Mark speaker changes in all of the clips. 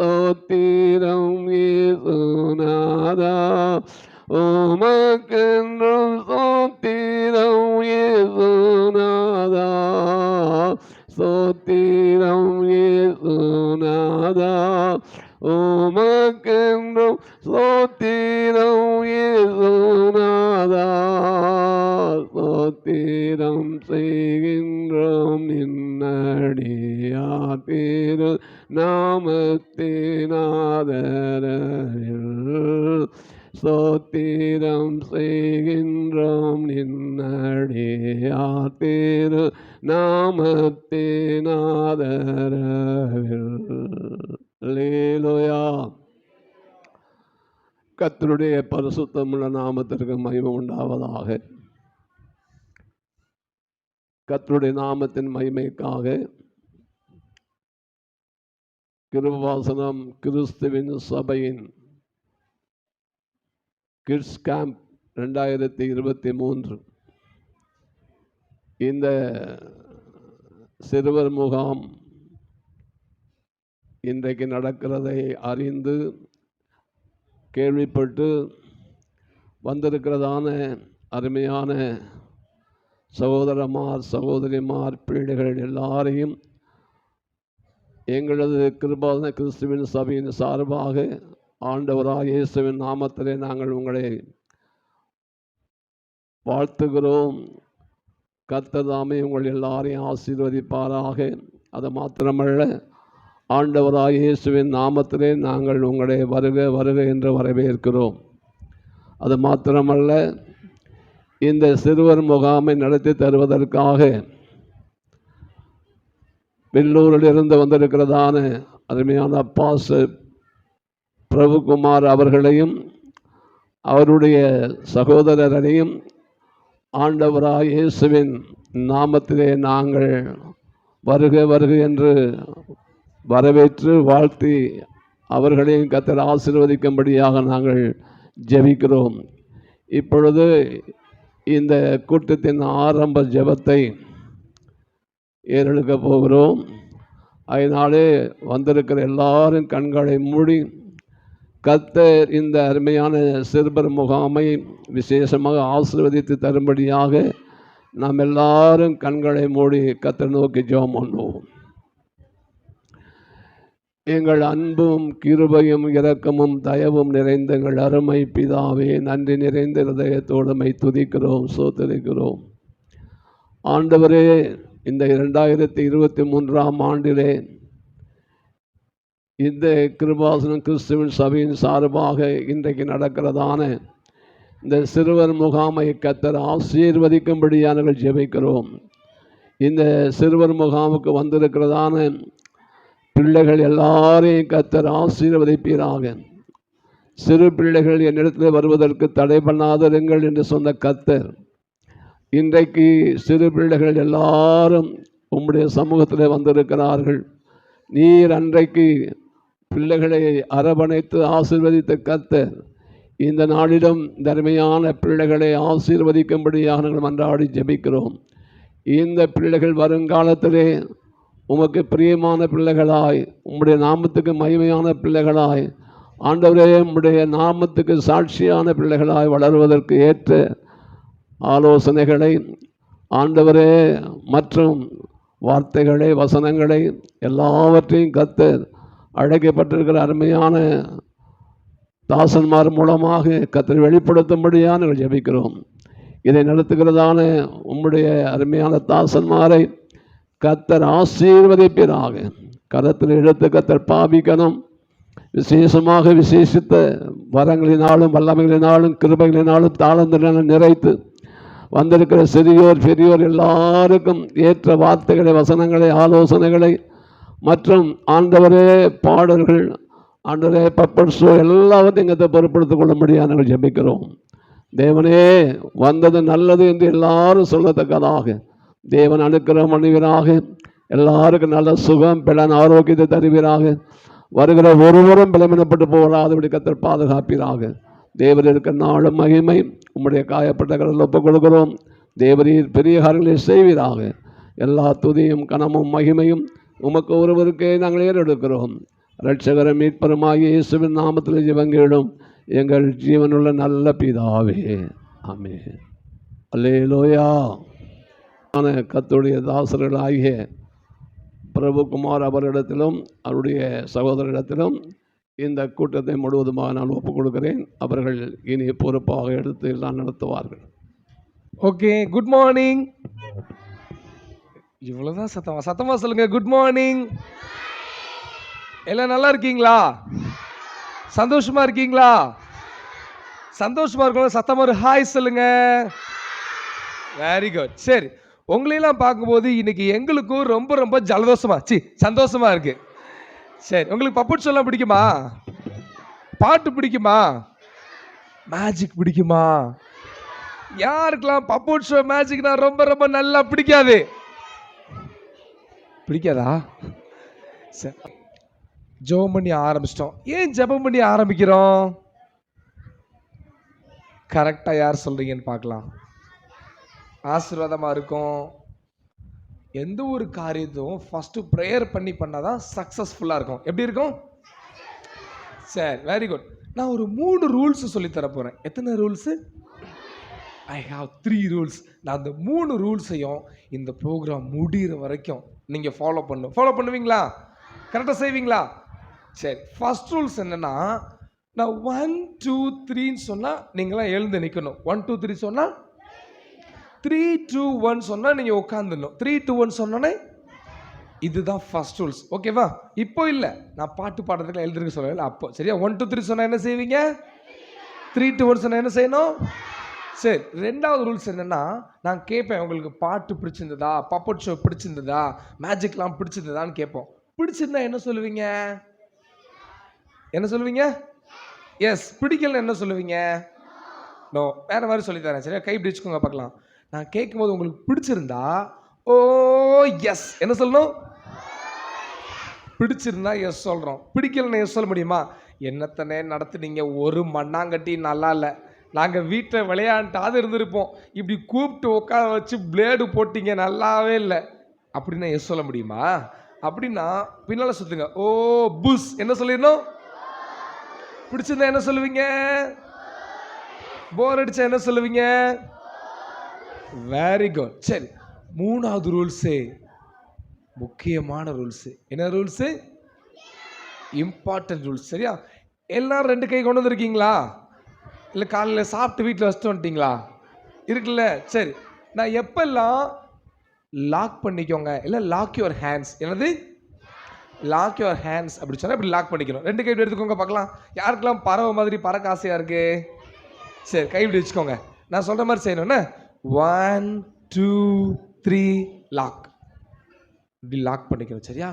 Speaker 1: சோத்திரம் இயேசுநாதா, உமக்கென்றும் சோத்திரம் இயேசுநாதா, சோத்திரம் இயேசுநாதா, உமக்கென்றும் சோத்திரம் இயேசுநாதா, சோத்திரம் செய்கின்றோம் நின்னடியா திரு நாமத்தினாதரவில், சோத்திரம் செய்கின்றோம் நின்னடியா திரு நாமத்தினாதரவில். அல்லேலூயா. கர்த்தருடைய பரிசுத்தமுள்ள நாமத்திற்கு மகிமை உண்டாவதாக. கர்த்தருடைய நாமத்தின் மகிமைக்காக கிருபாசனம் கிறிஸ்துவின் சபையின் கிட்ஸ் கேம்ப் 2023 இந்த சிறுவர் முகாம் இன்றைக்கு நடக்கிறதை அறிந்து கேள்விப்பட்டு வந்திருக்கிறதான அருமையான சகோதரமார் சகோதரிமார் பிள்ளைகள் எல்லாரையும் எங்களது கிருபாசன கிறிஸ்துவின் சபையின் சார்பாக ஆண்டவராகிய இயேசுவின் நாமத்திலே நாங்கள் உங்களை வாழ்த்துகிறோம். கர்த்தர் தாமே உங்கள் எல்லாரையும் ஆசீர்வதிப்பாராக. அது மாத்திரமல்ல, ஆண்டவராகிய இயேசுவின் நாமத்திலே நாங்கள் உங்களை வருக வருக என்று வரவேற்கிறோம். அது மாத்திரமல்ல, இந்த சிறுவர் முகாமை நடத்தி தருவதற்காக வெள்ளூரிலிருந்து வந்திருக்கிறதான அருமையான பாஸ்டர் பிரபுகுமார் அவர்களையும் அவருடைய சகோதரரையும் ஆண்டவராகிய இயேசுவின் நாமத்திலே நாங்கள் வருக வருக என்று வரவேற்று வாழ்த்தி அவர்களையும் கர்த்தர் ஆசீர்வதிக்கும்படியாக நாங்கள் ஜெபிக்கிறோம். இப்பொழுது இந்த கூட்டத்தின் ஆரம்ப ஜெபத்தை ஏறெடுக்க போகிறோம். அதனாலே வந்திருக்கிற எல்லாரும் கண்களை மூடி கர்த்தர் இந்த அருமையான சிறுவர் முகாமை விசேஷமாக ஆசீர்வதித்து தரும்படியாக நாம் எல்லாரும் கண்களை மூடி கர்த்தரை நோக்கி ஜெபம் பண்ணுவோம். எங்கள் அன்பும் கிருபையும் இரக்கமும் தயவும் நிறைந்த எங்கள் அருமை பிதாவே, நன்றி நிறைந்த இதயத்தோடு துதிக்கிறோம், சோதரிக்கிறோம். ஆண்டவரே, இந்த 2023 ஆண்டிலே இந்த கிருபாசனம் கிறிஸ்துவின் சபையின் சார்பாக இன்றைக்கு நடக்கிறதான இந்த சிறுவர் முகாமை கர்த்தர் ஆசீர்வதிக்கும்படியாக நாங்கள் ஜெபிக்கிறோம். இந்த சிறுவர் முகாமுக்கு வந்திருக்கிறதான பிள்ளைகள் எல்லாரையும் கர்த்தர் ஆசீர்வதிப்பீராக. சிறு பிள்ளைகள் என்னிடத்தில் வருவதற்கு தடை பண்ணாதிருங்கள் என்று சொன்ன கர்த்தர், இன்றைக்கு சிறு பிள்ளைகள் எல்லாரும் உம்முடைய சமூகத்தில் வந்திருக்கிறார்கள். நீர் அன்றைக்கு பிள்ளைகளை அரவணைத்து ஆசீர்வதித்த கர்த்தர், இந்த நாளிலும் தர்மையான பிள்ளைகளை ஆசீர்வதிக்கும்படியாக நாங்கள் மன்றாடி ஜெபிக்கிறோம். இந்த பிள்ளைகள் வருங்காலத்திலே உமக்கு பிரியமான பிள்ளைகளாய், உம்முடைய நாமத்துக்கு மகிமையான பிள்ளைகளாய், ஆண்டவரே உம்முடைய நாமத்துக்கு சாட்சியான பிள்ளைகளாய் வளருவதற்கு ஏற்ற ஆலோசனைகளை ஆண்டவரே மற்றும் வார்த்தைகளை வசனங்களை எல்லாவற்றையும் கர்த்தர் அழைக்கப்பட்டிருக்கிற அருமையான தாசன்மார் மூலமாக கர்த்தர் வெளிப்படுத்தும்படியாக நாங்கள் ஜெபிக்கிறோம். இதை நடத்துகிறதான உம்முடைய அருமையான தாசன்மாரை கர்த்தர் ஆசீர்வதிப்பீராக. கரத்தில் எடுத்து கர்த்தர் பாவிக்கணும். விசேஷமாக விசேஷித்த வரங்களினாலும் வல்லமைகளினாலும் கிருபைகளினாலும் தாளந்தினாலும் நிறைத்து வந்திருக்கிற சிறியோர் பெரியோர் எல்லாருக்கும் ஏற்ற வார்த்தைகளை வசனங்களை ஆலோசனைகளை மற்றும் ஆண்டவரே பாடல்கள் ஆண்டவரே பப்பட் ஷோ எல்லாவற்றையும் கர்த்தர் பொறுப்படுத்திக் கொள்ளும்படியாக நாங்கள் ஜெபிக்கிறோம். தேவனே, வந்தது நல்லது என்று எல்லாரும் சொல்லத்தக்கதாக தேவன் அனுக்கிரகம் பண்ணுவீராக. எல்லாருக்கும் நல்ல சுகம் பலன் ஆரோக்கியத்தை தருவீராக. வருகிற ஒருவரும் பலவீனப்பட்டு போகாதபடி கர்த்தர் பாதுகாப்பீராக. தேவரீர் இருக்க நாளும் மகிமை உம்முடைய காயப்பட்ட கடலில் ஒப்புக் கொடுக்கிறோம். தேவரீர் பெரிய காரியங்களை செய்வீராக. எல்லா துதியும் கனமும் மகிமையும் உமக்கு ஒருவருக்கே நாங்கள் ஏறெடுக்கிறோம். இரட்சகர மீட்பருமாகிய இயேசுவின் நாமத்தில் ஜெபங்கேடும் எங்கள் ஜீவனுள்ள நல்ல பிதாவே, ஆமென். அல்லேலூயா. கர்த்தருடைய தாசர்களாகிய பிரபுகுமார் அவரிடத்திலும் அவருடைய சகோதரிடத்திலும் இந்த கூட்டத்தை முழுவதுமாக நான் ஒப்புக் கொடுக்கிறேன். அவர்கள் இனி பொறுப்பாக எடுத்து எல்லாம் நடத்துவார்கள்.
Speaker 2: Okay, good morning. இவ்வளவுதான் சத்தமா சொல்லுங்க. Good morning. எல்லாம் நல்லா இருக்கீங்களா? சந்தோஷமா இருக்கீங்களா? சந்தோஷமா இருக்கணும். சத்தமா ஒரு ஹாய் சொல்லுங்க. Very good. சரி, உங்களையெல்லாம் பார்க்கும்போது இன்னைக்கு எங்களுக்கும் ரொம்ப ரொம்ப ஜலதோஷமா சந்தோஷமா இருக்கு. சரி, உங்களுக்கு பப்புட் சொல்ல பிடிக்குமா? பாட்டு பிடிக்குமா? மேஜிக் பிடிக்குமா? யாருக்கெல்லாம் பப்புட் ஷோ மேஜிக்னா ரொம்ப ரொம்ப நல்லா பிடிக்காது? பிடிக்காதா? சரி, ஜெபம் பண்ணி ஆரம்பிச்சிட்டோம். ஏன் ஜெபம் பண்ணி ஆரம்பிக்கிறோம்? கரெக்டா யார் சொல்றீங்கன்னு பார்க்கலாம். ஆசீர்வாதமா இருக்கும். எந்த ஒரு காரியத்தையும் ஃபர்ஸ்ட் ப்ரேயர் பண்ணாதான் சக்சஸ்ஃபுல்லா இருக்கும். எப்படி இருக்கும்? சரி, வெரி குட். நான் ஒரு 3 ரூல்ஸ் சொல்லி தர போறேன். எத்தனை ரூல்ஸ்? I have 3 rules. நான் அந்த 3 ரூல்ஸையும் இந்த ப்ரோக்ராம் முடிகிற வரைக்கும் நீங்க ஃபாலோ பண்ணுவீங்களா? கரெக்டா செய்வீங்களா? சரி, ஃபர்ஸ்ட் ரூல்ஸ் என்னன்னா, நான் 1 2 3 சொன்னா நீங்களாம் எழுந்து நிக்கணும். 1 2 3 சொன்னா 3 2 1 சொன்னா நீங்க உட்காந்துடணும். 3 2 1 சொன்னோன்னே இதுதான் ஃபர்ஸ்ட் ரூல்ஸ். ஓகேவா? இப்போ இல்ல, நான் பாட்டு பாடுறதுக்கு எழுதுறதுக்கு சொல்லல. அப்போ சரியா? 1 2 3 சொன்னா என்ன செய்வீங்க? 3 2 1 சொன்னா என்ன செய்யணும்? சரி, ரெண்டாவது ரூல்ஸ் என்னன்னா, நான் கேட்பேன், உங்களுக்கு பாட்டு பிடிச்சிருந்ததா, பப்பட் ஷோ பிடிச்சிருந்ததா, மேஜிக்லாம் பிடிச்சிருந்ததான்னு கேட்போம். பிடிச்சிருந்தா என்ன சொல்லுவீங்க? என்ன சொல்லுவீங்க? எஸ். பிடிக்கல என்ன சொல்லுவீங்க? நோ. வேற மாதிரி சொல்லி தரேன். சரியா? கை பிடிச்சுக்கோங்க பார்க்கலாம். நான் கேட்கும்போது உங்களுக்கு பிடிச்சிருந்தா ஓ எஸ் என்ன சொல்லணும்? பிடிச்சிருந்தா எஸ் சொல்றோம். பிடிக்கலன்னு எஸ் சொல்ல முடியுமா? என்னத்தனே நடத்துனீங்க, ஒரு மண்ணாங்கட்டி நல்லா இல்லை, நாங்கள் வீட்டில் விளையாண்டாது இருந்திருப்போம், இப்படி கூப்பிட்டு உட்கார வச்சு பிளேடு போட்டிங்க, நல்லாவே இல்லை அப்படின்னா எஸ் சொல்ல முடியுமா? அப்படின்னா பின்னால சுத்துங்க. ஓ புஷ் என்ன சொல்லிடணும்? பிடிச்சிருந்தா என்ன சொல்லுவீங்க? போர் அடிச்சா என்ன சொல்லுவீங்க? Very good. சரி, மூணாவது ரூல்ஸு முக்கியமான ரூல்ஸு. என்ன ரூல்ஸு? Important rules. சரியா? எல்லாரும் 2 கை கொண்டு வந்திருக்கீங்களா? இல்லை காலையில் சாப்பிட்டு வீட்டில் வச்சுட்டு வந்துட்டீங்களா? இருக்குல்ல? சரி, நான் எப்பெல்லாம் லாக் பண்ணிக்கோங்க, இல்லை லாக் யுவர் ஹேண்ட்ஸ், என்னது லாக் யுவர் ஹேண்ட்ஸ் அப்படி சொன்னால் இப்படி லாக் பண்ணிக்கணும். 2 கை எடுத்துக்கோங்க பார்க்கலாம். யாருக்கெல்லாம் பறவை மாதிரி பறக்க ஆசையாக இருக்கு? சரி, கை இப்படி வச்சுக்கோங்க. நான் சொல்கிற மாதிரி செய்யணும்னா 1 2 3 லாக், இப்படி லாக் பண்ணிக்கணும். சரியா?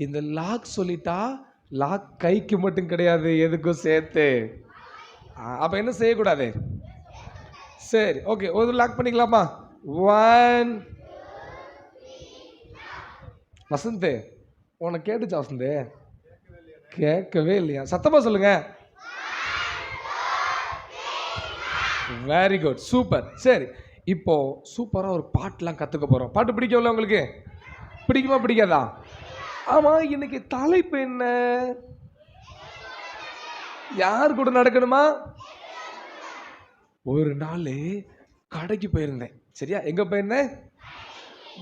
Speaker 2: இந்த லாக் சொல்லிட்டா லாக் கைக்கு மட்டும் கிடையாது, எதுக்கும் சேர்த்து. அப்போ என்ன செய்யக்கூடாது? சரி, ஓகே, ஒரு லாக் பண்ணிக்கலாமா? 1 வசந்த், உனக்கு கேட்டுச்சா வசந்த்? கேட்கவே இல்லையா? சத்தமா சொல்லுங்க. Very good, super. சரி, இப்போ சூப்பரா ஒரு பாட்டுலாம் கத்துக்க போறோம். பாட்டு பிடிக்கும்ல உங்களுக்கு? பிடிக்குமா பிடிக்காதா? ஆமா, இன்னைக்கு தலைப்பு என்ன? யார் கூட நடக்கணுமா? ஒரு நாள் கடைக்கு போயிருந்தேன். சரியா? எங்க போயிருந்தேன்?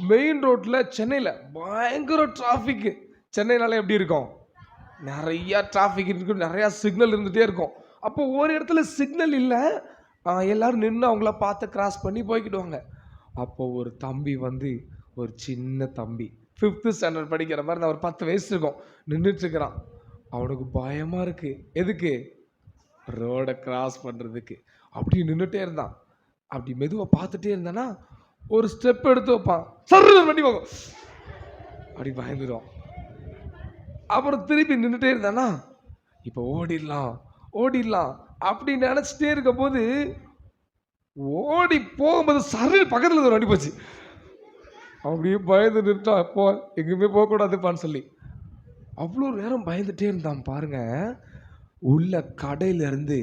Speaker 2: மெயின் ரோட்ல, சென்னையில பயங்கர டிராபிக். சென்னைனால எப்படி இருக்கும்? நிறைய டிராபிக் இருக்கு, நிறைய சிக்னல் இருந்துட்டே இருக்கும். அப்போ ஒரு இடத்துல சிக்னல் இல்லை, எல்லாரும் நின்று அவங்கள பார்த்து கிராஸ் பண்ணி போய்க்கிடுவாங்க. அப்போ ஒரு தம்பி வந்து, ஒரு சின்ன தம்பி 5th ஸ்டாண்டர்ட் படிக்கிற மாதிரி, நான் ஒரு 10 வயசு இருக்கும், நின்றுட்டு இருக்கிறான். அவனுக்கு பயமா இருக்கு. எதுக்கு? ரோடை கிராஸ் பண்றதுக்கு. அப்படி நின்றுட்டே இருந்தான். அப்படி மெதுவா பார்த்துட்டே இருந்தானா, ஒரு ஸ்டெப் எடுத்து வைப்பான், சர்ரு வண்டி போகும், அப்படி பயந்துடும். அப்புறம் திருப்பி நின்றுட்டே இருந்தானா, இப்போ ஓடிடலாம் அப்படி நினைச்சிட்டே இருக்க போது, ஓடி போகும்போது சர்ரு பக்கத்துல ஒரு வண்டி போச்சு. அப்படியே பயந்து நின்றுட்டான். அப்போ எங்குமே போகக்கூடாதுப்பான்னு சொல்லி அவ்வளோ நேரம் பயந்துட்டே இருந்தான் பாருங்க. உள்ள கடையில இருந்து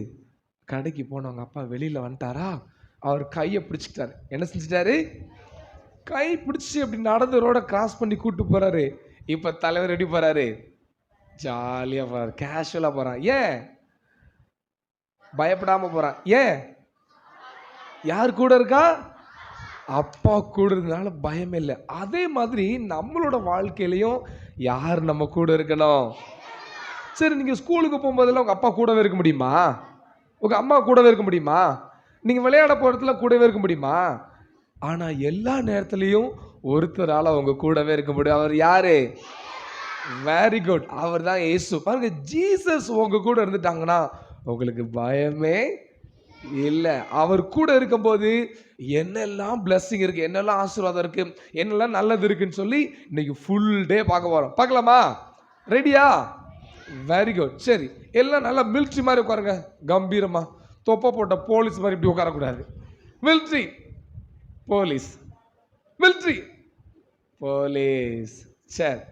Speaker 2: கடைக்கு போனவங்க அப்பா வெளியில வந்துட்டாரா, அவர் கையை பிடிச்சிட்டாரு. என்ன செஞ்சிட்டாரு? கை பிடிச்சி அப்படி நடந்து ரோட கிராஸ் பண்ணி கூட்டு போறாரு. இப்ப தலைவர் எப்படி போறாரு? ஜாலியா போறான், கேஷுவலா போறான். ஏன் பயப்படாம போறான்? ஏன்? யார் கூட இருக்கா? அப்பா கூட இருந்தனால பயம் இல்லை. அதே மாதிரி நம்மளோட வாழ்க்கையிலையும் யார் நம்ம கூட இருக்கணும்? சரி, நீங்க ஸ்கூலுக்கு போகும்போதெல்லாம் உங்க அப்பா கூடவே இருக்க முடியுமா? உங்க அம்மா கூடவே இருக்க முடியுமா? நீங்க விளையாட போறதுல கூடவே இருக்க முடியுமா? ஆனா எல்லா நேரத்திலையும் ஒருத்தரால உங்க கூடவே இருக்க முடியும். அவர் யாரு? வெரி குட், அவர் தான் இயேசு. பாருங்க, ஜீசஸ் உங்க கூட இருந்துட்டாங்கன்னா உங்களுக்கு பயமே இல்லை. அவர் கூட இருக்கும்போது என்னெல்லாம் பிளஸ்ஸிங் இருக்கு, என்னெல்லாம் ஆசீர்வாதம் இருக்கு, என்னெல்லாம் நல்லது இருக்குன்னு சொல்லி இன்னைக்கு ஃபுல் டே பார்க்க போறோம். பார்க்கலாமா? ரெடியா? Very good. சரி, எல்லாம் நல்லா மிலிட்ரி மாதிரி உட்காருங்க, கம்பீரமா. தொப்பை போட்ட போலீஸ் மாதிரி இப்படி உட்காரக்கூடாது. Military police, military police. சரி,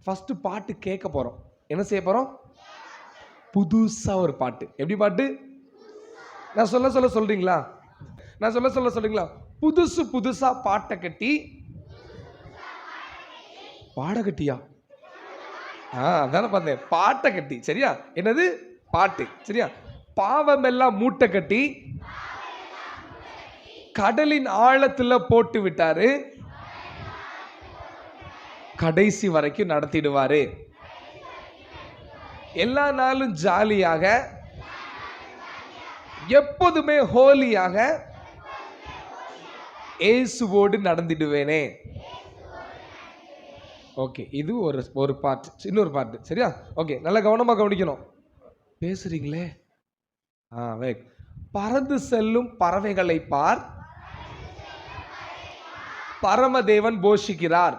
Speaker 2: ஃபர்ஸ்ட் பாட்டு கேட்க போறோம். என்ன செய்ய போறோம்? புதுசா ஒரு பாட்டு. எப்படி பாட்டு? நான் சொல்ல சொல்றீங்களா? நான் சொல்ல சொல்றீங்களா? புதுசா பாட்டை கட்டி. பாட கட்டியா? அதான பார்த்தேன், பாட்டை கட்டி. சரியா? என்னது? பாட்டு. சரியா? பாவம் எல்லாம் மூட்டை கட்டி கடலின் ஆழத்துல போட்டு விட்டாரு, கடைசி வரைக்கும் நடத்திடுவாரு. எல்லா நாளும் ஜாலியாக, எப்போதுமே ஹோலியாக இயேசுவோடு நடந்திடுவேனே. ஓகே, இது ஒரு பாட்டு. இன்னொரு பாட்டு. சரியா? ஓகே, நல்லா கவனமா கவனிக்கணும். பேசுறீங்களே? பறந்து செல்லும் பறவைகளை பார், பரமதேவன் போஷிக்கிறார்.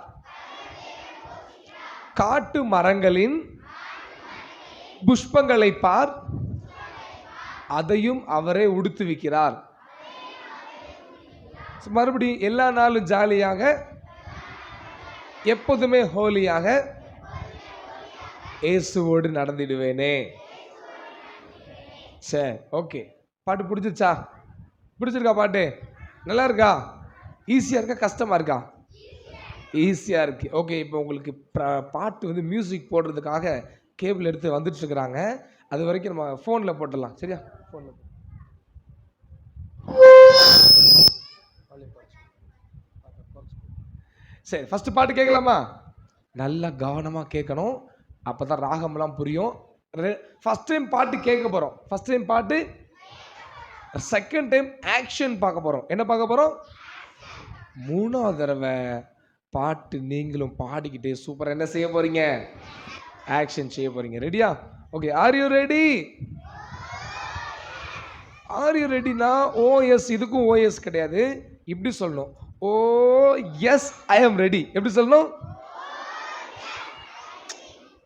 Speaker 2: காட்டு மரங்களின் புஷ்பங்களை பார், அதையும் அவரே உடுத்துவிக்கிறார். மறுபடியும் எல்லா நாளும் ஜாலியாக, எப்போதுமே ஹோலியாக இயேசுவோடு நடந்திடுவேனே. சரி, ஓகே. பாட்டு பிடிச்சிருச்சா? பிடிச்சிருக்கா? பாட்டு நல்லா இருக்கா? ஈஸியா இருக்கா? கஷ்டமா இருக்கா? ஈஸியா இருக்கு. ஓகே, இப்போ உங்களுக்கு பாட்டு வந்து மியூசிக் போடுறதுக்காக கேபிள் எடுத்து வந்துட்டு இருக்கிறாங்க. அது வரைக்கும் நம்ம ஃபோன்ல போட்டுடலாம். சரியா? ஃபோன்ல. சரி, ஃபர்ஸ்ட் பாட்டு கேட்கலாமா? நல்லா கவனமா கேட்கணும், அப்பதான் ராகம்லாம் புரியும். ஃபர்ஸ்ட் டைம் பாட்டு கேட்க போறோம். ஃபர்ஸ்ட் டைம் பாட்டு. செகண்ட் டைம் ஆக்ஷன் பார்க்க போறோம். என்ன பார்க்க போறோம்? மூணாவது தடவை பாட்டு நீங்களும் பாடிக்கிட்டே சூப்பரா என்ன செய்ய போறீங்க? ஆக்ஷன் செய்ய போறீங்க. ரெடியா? Okay, are you ready? Are you ரெடினா ஓஎஸ், இதுக்கும் ஓஎஸ் கிடையாது, இப்படி சொல்லணும். Oh yes I am ready. எப்படி சொல்லணும்?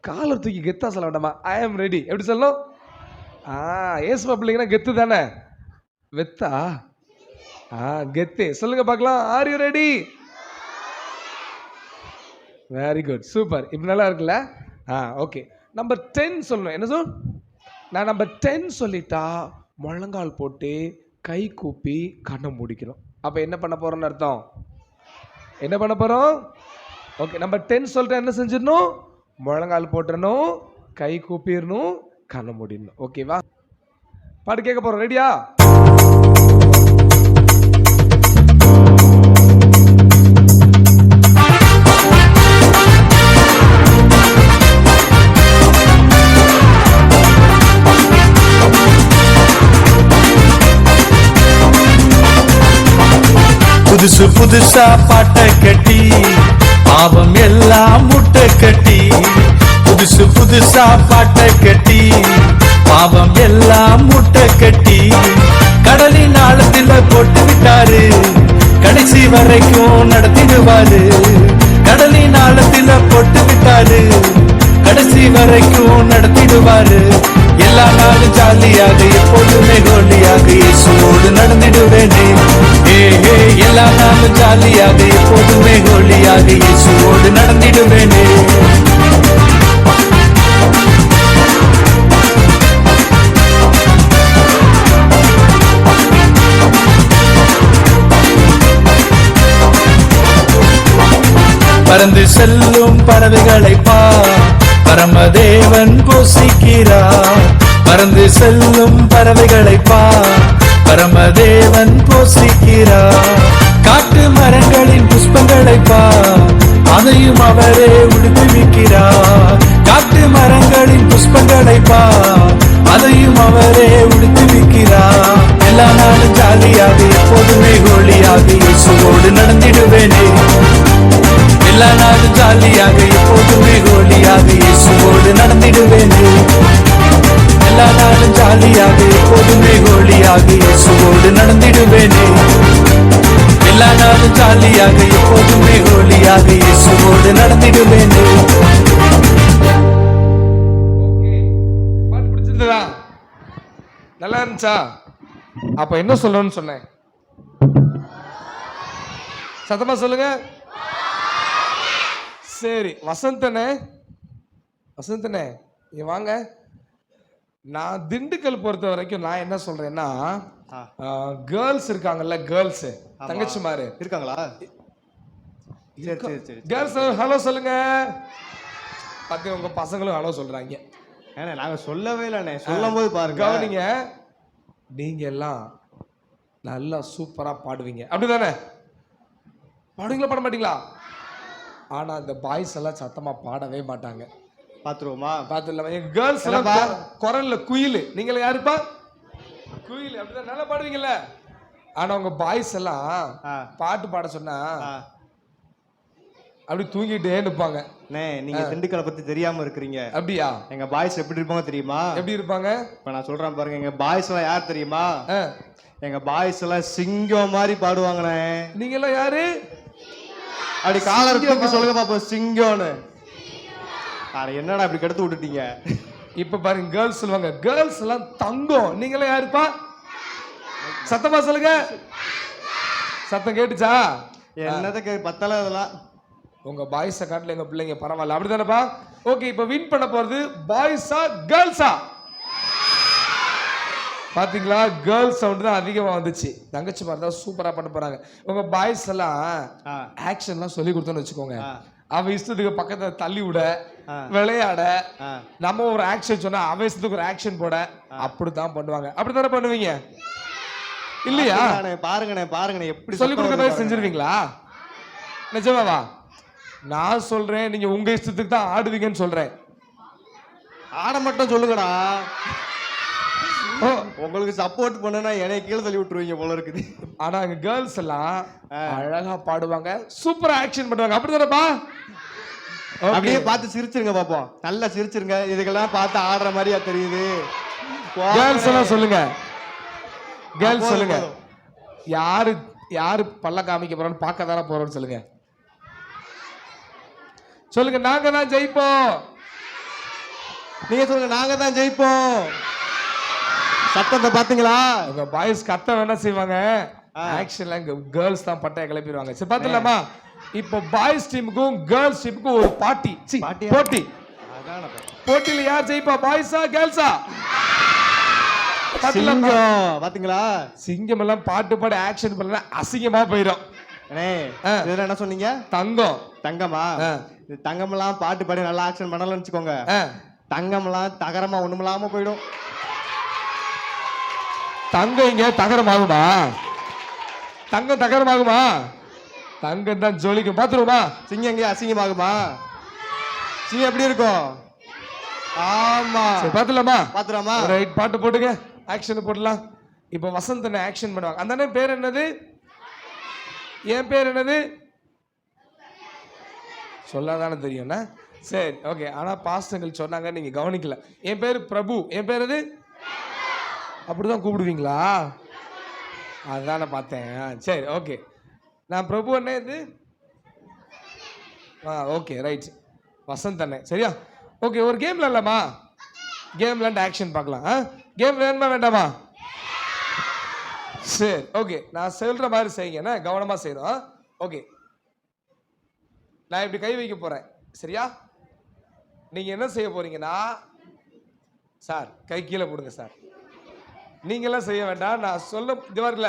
Speaker 2: காலர் தூக்கி கெத்தா சொல்ல வேண்டாமா? I am ready. எப்படி சொல்லணும்? ஏசு பிள்ளைங்கன்னா கெத்து தானே? வெத்தா? கெத்து. சொல்லுங்க பார்க்கலாம். R you ready? Very good, super. இப்போ நல்லா இருக்குல்ல? ஓகே, நம்பர் 10 சொல்லணும். என்ன சொல்? நான் நம்பர் 10 சொல்லிட்டா முழங்கால் போட்டு கை கூப்பி கண்ணை முடிக்கணும். அப்ப என்ன பண்ண போறோம்னு அர்த்தம்? என்ன பண்ண போறோம்? ஓகே, நம்பர் 10 சொல்லிட்டா என்ன செஞ்சிடணும்? முழங்கால் போட்டுறணும், கை கூப்பிடணும், கண்ணை மூடிடணும். ஓகேவா? பாட்டு கேட்க போறோம். ரெடியா?
Speaker 3: புதுசா பாட்டை கட்டி பாவம் எல்லாம் முட்டை கட்டி, புதுசா பாட்டை கட்டி பாவம் எல்லாம் முட்டை கட்டி கடலின் ஆழத்தில் போட்டு விட்டாரு, கடைசி வரைக்கும் நடத்திடுவாரு. கடலின் ஆழத்தில் போட்டு விட்டாரு, கடைசி வரைக்கும் நடத்திடுவாரு. எல்லா நாளும் ஜாலியாக, எப்போதுமே ஹோலியாக இயேசுவோடு நடந்திடுவேனே. எல்லா நாளும் ஜாலியாக, எப்போதுமே ஹோலியாக இயேசுவோடு நடந்திடுவேனே. பறந்து செல்லும் பறவைகளை பார், பரமதேவன் போஷிக்கிறார். பறந்து செல்லும் பறவைகளை பார், பரமதேவன் போஷிக்கிறார். காட்டு மரங்களின் புஷ்பங்களை பார், அதையும் அவரே உடுத்துவிக்கிறார். காட்டு மரங்களின் புஷ்பங்களை பார், அதையும் அவரே உடுத்துவிக்கிறார். எல்லா நாளும் ஜாலியாக எப்போதுமே ஹோலியாக இயேசுவோடு நடந்திடுவேனே. எல்லா நாளும் ஜாலியாக எப்போதுமே ஹோலியாக இயேசுவோடு நடந்திடுவேனே. எல்லா நாளும் ஜாலியாக எப்போதுமே ஹோலியாக இயேசுவோடு நடந்திடுவேனே. எல்லா நாளும் ஜாலியாக எப்போதுமே ஹோலியாக இயேசுவோடு நடந்திடுவேனே.
Speaker 2: பாட்டு பிடிச்சிருந்ததா? நல்லா இருந்துச்சா? அப்ப என்ன சொல்லணும்னு சொன்னேன்? சத்தமா சொல்லுங்க. சரி, வசந்தனே, வசந்தனே இங்க வாங்க. நான் திண்டுக்கல் பொறுத்த வரைக்கும் நான் என்ன சொல்றேன்னா, கேர்ள்ஸ் இருக்காங்கல்ல, கேர்ள்ஸ் தங்கச்சிமாரு
Speaker 4: இருக்காங்களா? சரி சரி சரி.
Speaker 2: கேர்ள்ஸ் ஹலோ சொல்லுங்க. பாத்து உங்க பசங்களும் ஹலோ சொல்றாங்க.
Speaker 4: ஏன்னா நாங்க சொல்லவே இல்லைண்ணே, சொல்லும் போது பாருங்க.
Speaker 2: கவனிங்க, நீங்க எல்லாம் நல்லா சூப்பரா பாடுவீங்க, அப்படிதானே? பாடுவீங்களா பாட மாட்டீங்களா? ஆனா இந்த பாய்ஸ் எல்லாம் சத்தமா பாடவே மாட்டாங்க.
Speaker 4: பாத்துருவோமா?
Speaker 2: பாத்துடலாமா? எங்க கேர்ள்ஸ் எல்லாம் குரல்ல குயில். நீங்கள யாருப்பா? குயில். அப்படிதான் நல்லா பாடுவீங்கல்ல. ஆனா உங்க பாய்ஸ் எல்லாம் பாட்டு பாட சொன்னா அப்படி தூங்கிட்டே நிப்பாங்க.
Speaker 4: நீங்க திண்டுக்கலை பத்தி தெரியாம இருக்கிறீங்க.
Speaker 2: அப்படியா?
Speaker 4: எங்க பாய்ஸ் எப்படி இருப்பாங்க தெரியுமா?
Speaker 2: எப்படி இருப்பாங்க?
Speaker 4: இப்ப நான் சொல்றேன் பாருங்க. எங்க பாய்ஸ் எல்லாம் யார் தெரியுமா? எங்க பாய்ஸ் எல்லாம் சிங்கம் மாதிரி பாடுவாங்கண்ணே.
Speaker 2: நீங்க எல்லாம் யாரு?
Speaker 4: அப்படி காலர் தூக்கி சொல்லுங்க பாப்போம், சிங்கம்னு. என்னடா இப்படி கெடுத்து விட்டுட்டீங்க?
Speaker 2: இப்ப பாருங்க, கேர்ள்ஸ் சொல்லுவாங்க, கேர்ள்ஸ் எல்லாம் தங்கம். நீங்க எல்லாம் யாருப்பா? சத்தமா சொல்லுங்க. சத்தம் கேட்டுச்சா?
Speaker 4: என்னதுக்கு பத்தல இதெல்லாம்?
Speaker 2: உங்க பாய்ஸை காட்டில எங்க பிள்ளைங்க பரவாயில்ல, அப்படிதானப்பா? ஓகே, இப்ப வின் பண்ண போறது பாய்ஸா கேர்ள்ஸா? பாத்தீங்களா, கேர்ள்ஸ் சவுண்ட் தான் அதிகமா வந்துச்சு. தங்கச்சி மாதிரி தான் சூப்பரா பண்ண போறாங்க. உங்க பாய்ஸ் எல்லாம் ஆக்ஷன்லாம் சொல்லி கொடுத்தோன்னு வச்சுக்கோங்க, அவ இஷ்டத்துக்கு பக்கத்துல தள்ளி விட, விளையாட, நம்ம ஒரு ஆக்ஷன் சொன்னா அவ இஷ்டத்துக்கு ஒரு ஆக்ஷன் போட, அப்படித்தான் பண்ணுவாங்க. அப்படித்தானே பண்ணுவீங்க இல்லையா?
Speaker 4: பாருங்கண்ணே பாருங்கண்ணே, எப்படி
Speaker 2: சொல்லி கொடுக்க மாதிரி செஞ்சிருவீங்களா? நிஜமாவா? நான் சொல்றேன், நீங்க உங்க இஷ்டத்துக்கு தான் ஆடுவீங்கன்னு சொல்றேன்.
Speaker 4: ஆட மட்டும் சொல்லுங்கடா. உங்களுக்கு சப்போர்ட் பண்ணனா என்னைய கீழே தள்ளி விட்டுருவீங்க போல இருக்குது.
Speaker 2: ஆனா அங்க கேர்ள்ஸ் எல்லாம் அழகா பாடுவாங்க, சூப்பரா ஆக்ஷன் பண்ணுவாங்க, அப்படிதானப்பா?
Speaker 4: அப்படியே பார்த்து சிரிச்சிருங்க பாப்போம். நல்லா சிரிச்சிருங்க. இதுக்கெல்லாம் பார்த்து ஆடுற மாதிரியா தெரியுது?
Speaker 2: கேர்ள்ஸ் எல்லாம் சொல்லுங்க. கேர்ள்ஸ் சொல்லுங்க, யாரு யாரு பல்ல காமிக்க போறோம்னு பார்க்க தானே போறோம்னு சொல்லுங்க. சொல்லுங்க, நாங்க தான் ஜெயிப்போம்.
Speaker 4: நீங்க சொல்லுங்க, நாங்க தான் ஜெயிப்போம். சத்தத்தை பாத்தீங்களா?
Speaker 2: உங்க பாய்ஸ் கத்த வேணா செய்வாங்க, ஆக்ஷன்ல கேர்ள்ஸ் தான் பட்டைய கிளப்பிடுவாங்க. சரி, பாத்துலாமா? இப்போ பாய்ஸ் டீமுக்கும் கேர்ள்ஸ் டீமுக்கும் ஒரு போட்டி. போட்டியில யார் ஜெயிப்பா? பாய்ஸா கேர்ள்ஸா?
Speaker 4: பாத்தீங்களா?
Speaker 2: சிங்கம் எல்லாம் பாட்டு பாடி ஆக்ஷன் பண்ணல, அசிங்கமா போயிடும்.
Speaker 4: இதுல என்ன சொன்னீங்க?
Speaker 2: தங்கம்.
Speaker 4: தங்கமா? தங்கம் எல்லாம் பாட்டு பாடி நல்லா ஆக்ஷன் பண்ணலன்னு வச்சுக்கோங்க, தங்கம் எல்லாம் தகரமா ஒண்ணுமில்லாம போயிடும்.
Speaker 2: தங்கம் இங்க தகரமாகுமா? தங்கம் தகரமாகுமா? தங்கம் தான் ஜொலிக்கும். பாத்துருவோமா?
Speaker 4: சிங்கம் எங்க அசிங்கமாகுமா? சிங்கம் எப்படி இருக்கும்? ஆமா,
Speaker 2: பாத்துலாமா?
Speaker 4: பாத்துலாமா?
Speaker 2: ரைட், பாட்டு போட்டுங்க, ஆக்ஷன் போடலாம். இப்ப வசந்தனை ஆக்ஷன் பண்ணுவாங்க. அந்த அண்ணன் பேர் என்னது? என் பேர் என்னது? சொல்லாதானே தெரியும்னா? சரி, ஓகே. ஆனா பாஸ்டர்கள் சொன்னாங்க, நீங்க கவனிக்கல. என் பேரு பிரபு. என் பேர் எது? அப்படிதான் கூப்பிடுவீங்களா? அதான பார்த்தேன். சரி, ஓகே. நான் பிரபு அண்ணே. இது ஓகே, ரைட். வசந்த் அண்ணே, சரியா? ஓகே, ஒரு கேம் விளையாடலாமா? கேம் விளையாண்டு ஆக்ஷன் பார்க்கலாம். கேம் வேணுமா வேண்டாமா? சரி, ஓகே. நான் சொல்ற மாதிரி செய்யுங்க, கவனமா செய்யணும். ஓகே, நான் இப்படி கை வைக்க போறேன், சரியா? நீங்க என்ன செய்ய போறீங்கன்னா, சார் கை கீழே போடுங்க சார். நீங்களாம் செய்ய வேண்டாம், நான் சொல்ல இது வரல.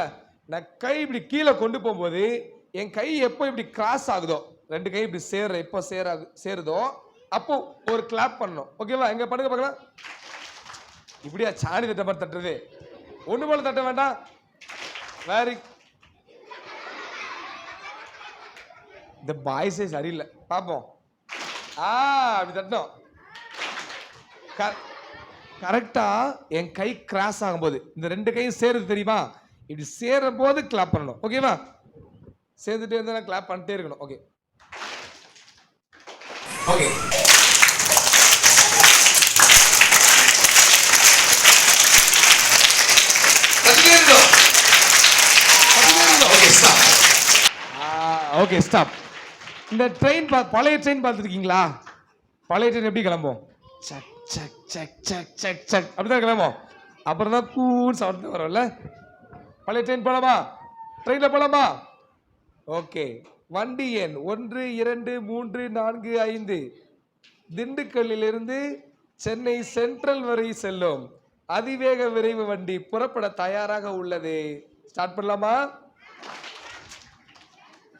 Speaker 2: நான் கை இப்படி கீழே கொண்டு போகும்போது என் கை எப்போ இப்படி கிராஸ் ஆகுதோ, ரெண்டு கை இப்படி எப்போ சேருதோ அப்போ ஒரு கிளாப் பண்ணணும். ஓகேவா? எங்க பண்ணுங்க பார்க்கலாம். இப்படியா சாணி தட்ட மாதிரி தட்டுறது? ஒண்ணு போல தட்ட வேண்டாம். வேரி இந்த பாய்ஸே சரியில்லை. பார்ப்போம். அப்படி தட்டணும். கரெக்டா என் கை கிராஸ் ஆகும்போது இந்த ரெண்டு கையும் சேருது தெரியுமா? இப்படி சேரும் போது கிளாப் பண்ணணும். ஓகேவா? சேர்ந்துட்டே இருந்தா கிளாப் பண்ணிட்டே இருக்கணும். Okay okay. Okay stop. இந்த ட்ரெயின் பழைய ட்ரெயின் பார்த்துருக்கீங்களா? பழைய ட்ரெயின் எப்படி கிளம்பும்? சக் சக் சக் சக் சக் சக் அப்படிதான் கிளம்பும். அப்புறம் தான் கூன்னு சவுண்ட் வரும்ல. பழைய ட்ரெயின் போலாமா? ட்ரெயினில் போலாமா? ஓகே. வண்டி எண் 1 2 3 4 5 திண்டுக்கல்லிலிருந்து சென்னை சென்ட்ரல் வரை செல்லும் அதிவேக விரைவு வண்டி புறப்பட தயாராக உள்ளது. ஸ்டார்ட் பண்ணலாமா?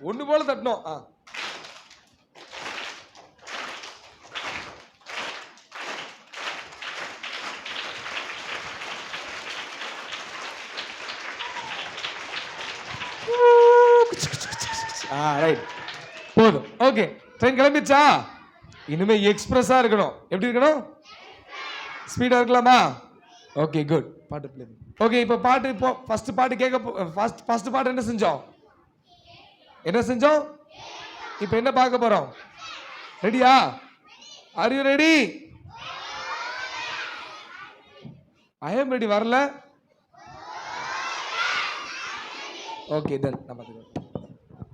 Speaker 2: ஒண்ணு போல தட்டணும். ரைட் போதும். ஓகே ட்ரெயின் கிளம்பிச்சா? இனிமே எக்ஸ்பிரஸா இருக்கணும். எப்படி இருக்கணும்? ஸ்பீடா இருக்கலாமா? Okay good. பாட்டு பிளே. ஓகே இப்போ பாட்டு இப்போ ஃபர்ஸ்ட் பாட்டு கேட்க ஃபர்ஸ்ட் பாட்டு என்ன செஞ்சோம்? இப்போ என்ன பார்க்க போறோம்? ரெடியா? Are you ready? I am ready. வரல? ஓகே தென் நம்ம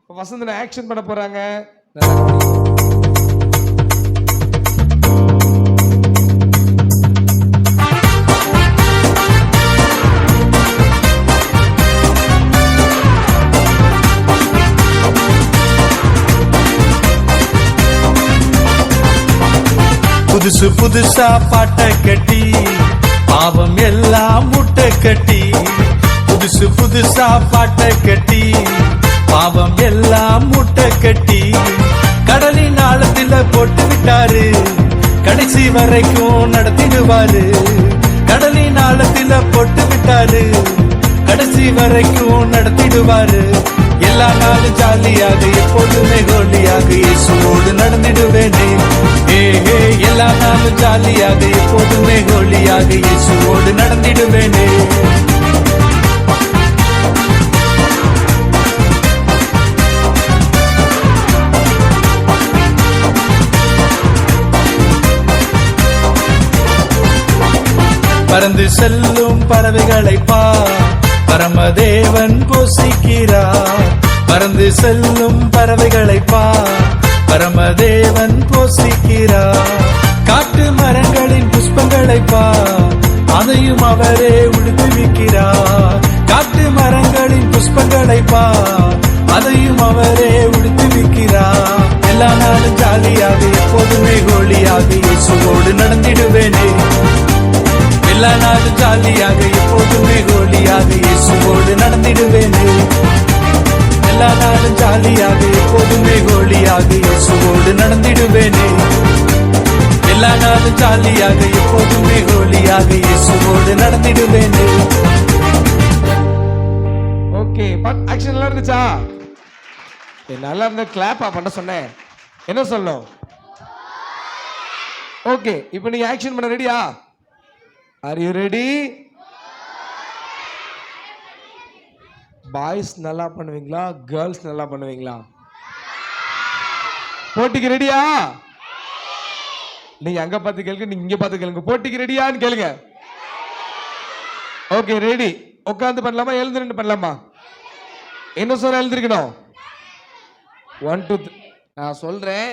Speaker 2: இப்போ வசந்தனை ஆக்ஷன் பண்ண போறாங்க.
Speaker 3: புதுசு புதுசா பாட்ட கட்டி பாவம் எல்லாம் முட்டை கட்டி. புதுசு புதுசா பாட்ட கட்டி பாவம் எல்லாம் முட்டை கட்டி. கடலின் ஆழத்துல போட்டு விட்டாரு, கடைசி வரைக்கும் நடத்திடுவாரு. கடலின் ஆழத்துல போட்டு விட்டாரு, கடைசி வரைக்கும் நடத்திடுவாரு. எல்லா நாளும் ஜாலியாக எப்போதுமே கோலியாக இயேசுவோடு நடந்திடுவேனே. எல்லா நாளும் ஜாலியாக எப்போதுமே கோலியாக இயேசுவோடு நடந்திடுவேனே. பறந்து செல்லும் பறவைகளை பரமதேவன் போஷிக்கிறார். பறந்து செல்லும் பறவைகளை பரமதேவன் போஷிக்கிறார். காட்டு மரங்களின் புஷ்பங்களை அதையும் அவரே உடுத்துவிக்கிறார். காட்டு மரங்களின் புஷ்பங்களை அதையும் அவரே உடுத்துவிக்கிறார். எல்லா நாளும் ஜாலியாக எப்போதுமே கோலியாக இயேசுவோடு நடந்திடுவேனே. எல்லா நாளும் ஜாலியாக எப்போதுமே கோலியாக இயேசுவோடு நடந்திடுவேனே. எல்லா நாளும் ஜாலியாக எப்போதுமே கோலியாக இயேசுவோடு நடந்திடுவேனே. எல்லா நாளும் ஜாலியாக எப்போதுமே கோலியாக இயேசுவோடு நடந்திடுவேனே.
Speaker 2: ஓகே ஆக்ஷன் நல்லா இருந்துச்சா? நல்லா இருந்த கிளாப்பா பண்ண சொன்னேன். என்ன சொல்லணும்? ஓகே இப்போ நீங்க ஆக்ஷன் பண்ண ரெடியா? Are you ready? பாய்ஸ் நல்லா பண்ணுவீங்களா, கேர்ள்ஸ் நல்லா பண்ணுவீங்களா? போட்டிக்கு ரெடியா? நீங்க அங்க பார்த்து கேளுங்க, நீங்க இங்க பார்த்து கேளுங்க. போட்டிக்கு ரெடியான்னு கேளுங்க. Okay ready. உட்காந்து பண்ணலாமா, எழுந்திருந்து பண்ணலாமா? என்ன சொல்ல எழுந்திருக்கணும்? 1 2 3 நான் சொல்றேன்.